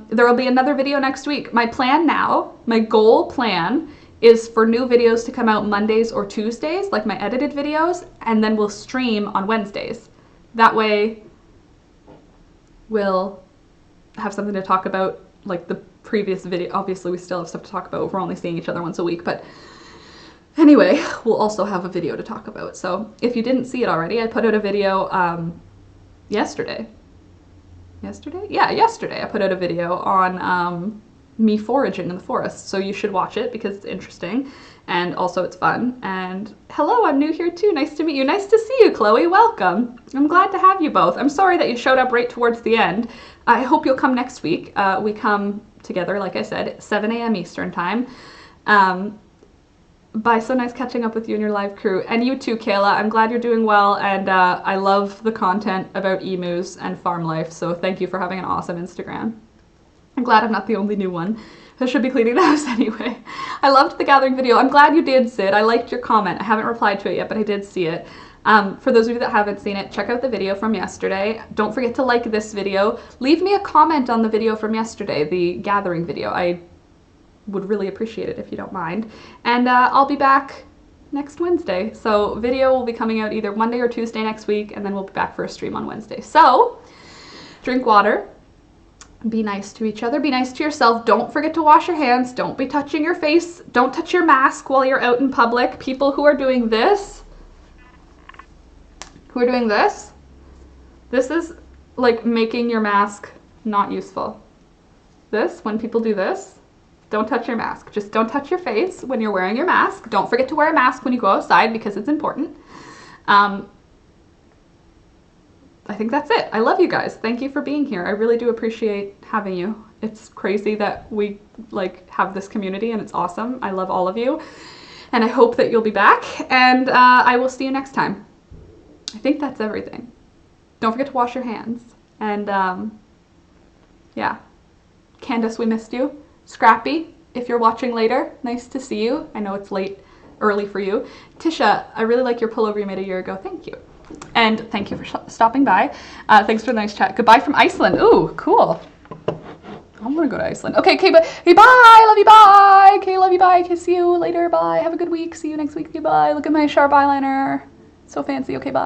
S1: there will be another video next week. My plan now, my goal plan, is for new videos to come out Mondays or Tuesdays, like my edited videos, and then we'll stream on Wednesdays. That way, we'll have something to talk about, like the previous video. Obviously, we still have stuff to talk about. We're only seeing each other once a week, but anyway, we'll also have a video to talk about. So if you didn't see it already, I put out a video yesterday. Yesterday? Yeah, yesterday I put out a video on me foraging in the forest. So you should watch it because it's interesting and also it's fun. And hello, I'm new here too. Nice to meet you. Nice to see you, Chloe. Welcome. I'm glad to have you both. I'm sorry that you showed up right towards the end. I hope you'll come next week. We come together, like I said, at 7 a.m. Eastern time. Bye, so nice catching up with you and your live crew. And you too, Kayla. I'm glad you're doing well, and I love the content about emus and farm life, so thank you for having an awesome Instagram. I'm glad I'm not the only new one. I should be cleaning the house anyway. I loved the gathering video. I'm glad you did, Sid. I liked your comment. I haven't replied to it yet, but I did see it. For those of you that haven't seen it, check out the video from yesterday. Don't forget to like this video. Leave me a comment on the video from yesterday, the gathering video. I would really appreciate it if you don't mind. And I'll be back next Wednesday. So video will be coming out either Monday or Tuesday next week, and then we'll be back for a stream on Wednesday. So drink water, be nice to each other, be nice to yourself. Don't forget to wash your hands. Don't be touching your face. Don't touch your mask while you're out in public. People who are doing this, this is like making your mask not useful. When people do this, don't touch your mask. Just don't touch your face when you're wearing your mask. Don't forget to wear a mask when you go outside because it's important. I think that's it. I love you guys. Thank you for being here. I really do appreciate having you. It's crazy that we like have this community and it's awesome. I love all of you and I hope that you'll be back, and I will see you next time. I think that's everything. Don't forget to wash your hands, and yeah. Candace, we missed you. Scrappy, if you're watching later, nice to see you. I know it's early for you. Tisha, I really like your pullover you made a year ago. Thank you. And thank you for stopping by. Thanks for the nice chat. Goodbye from Iceland. Ooh, cool. I want to go to Iceland. Okay, bye. Love you, bye. Okay, love you, bye. Okay, see you later. Bye. Have a good week. See you next week. Okay, bye. Look at my sharp eyeliner. So fancy. Okay, bye.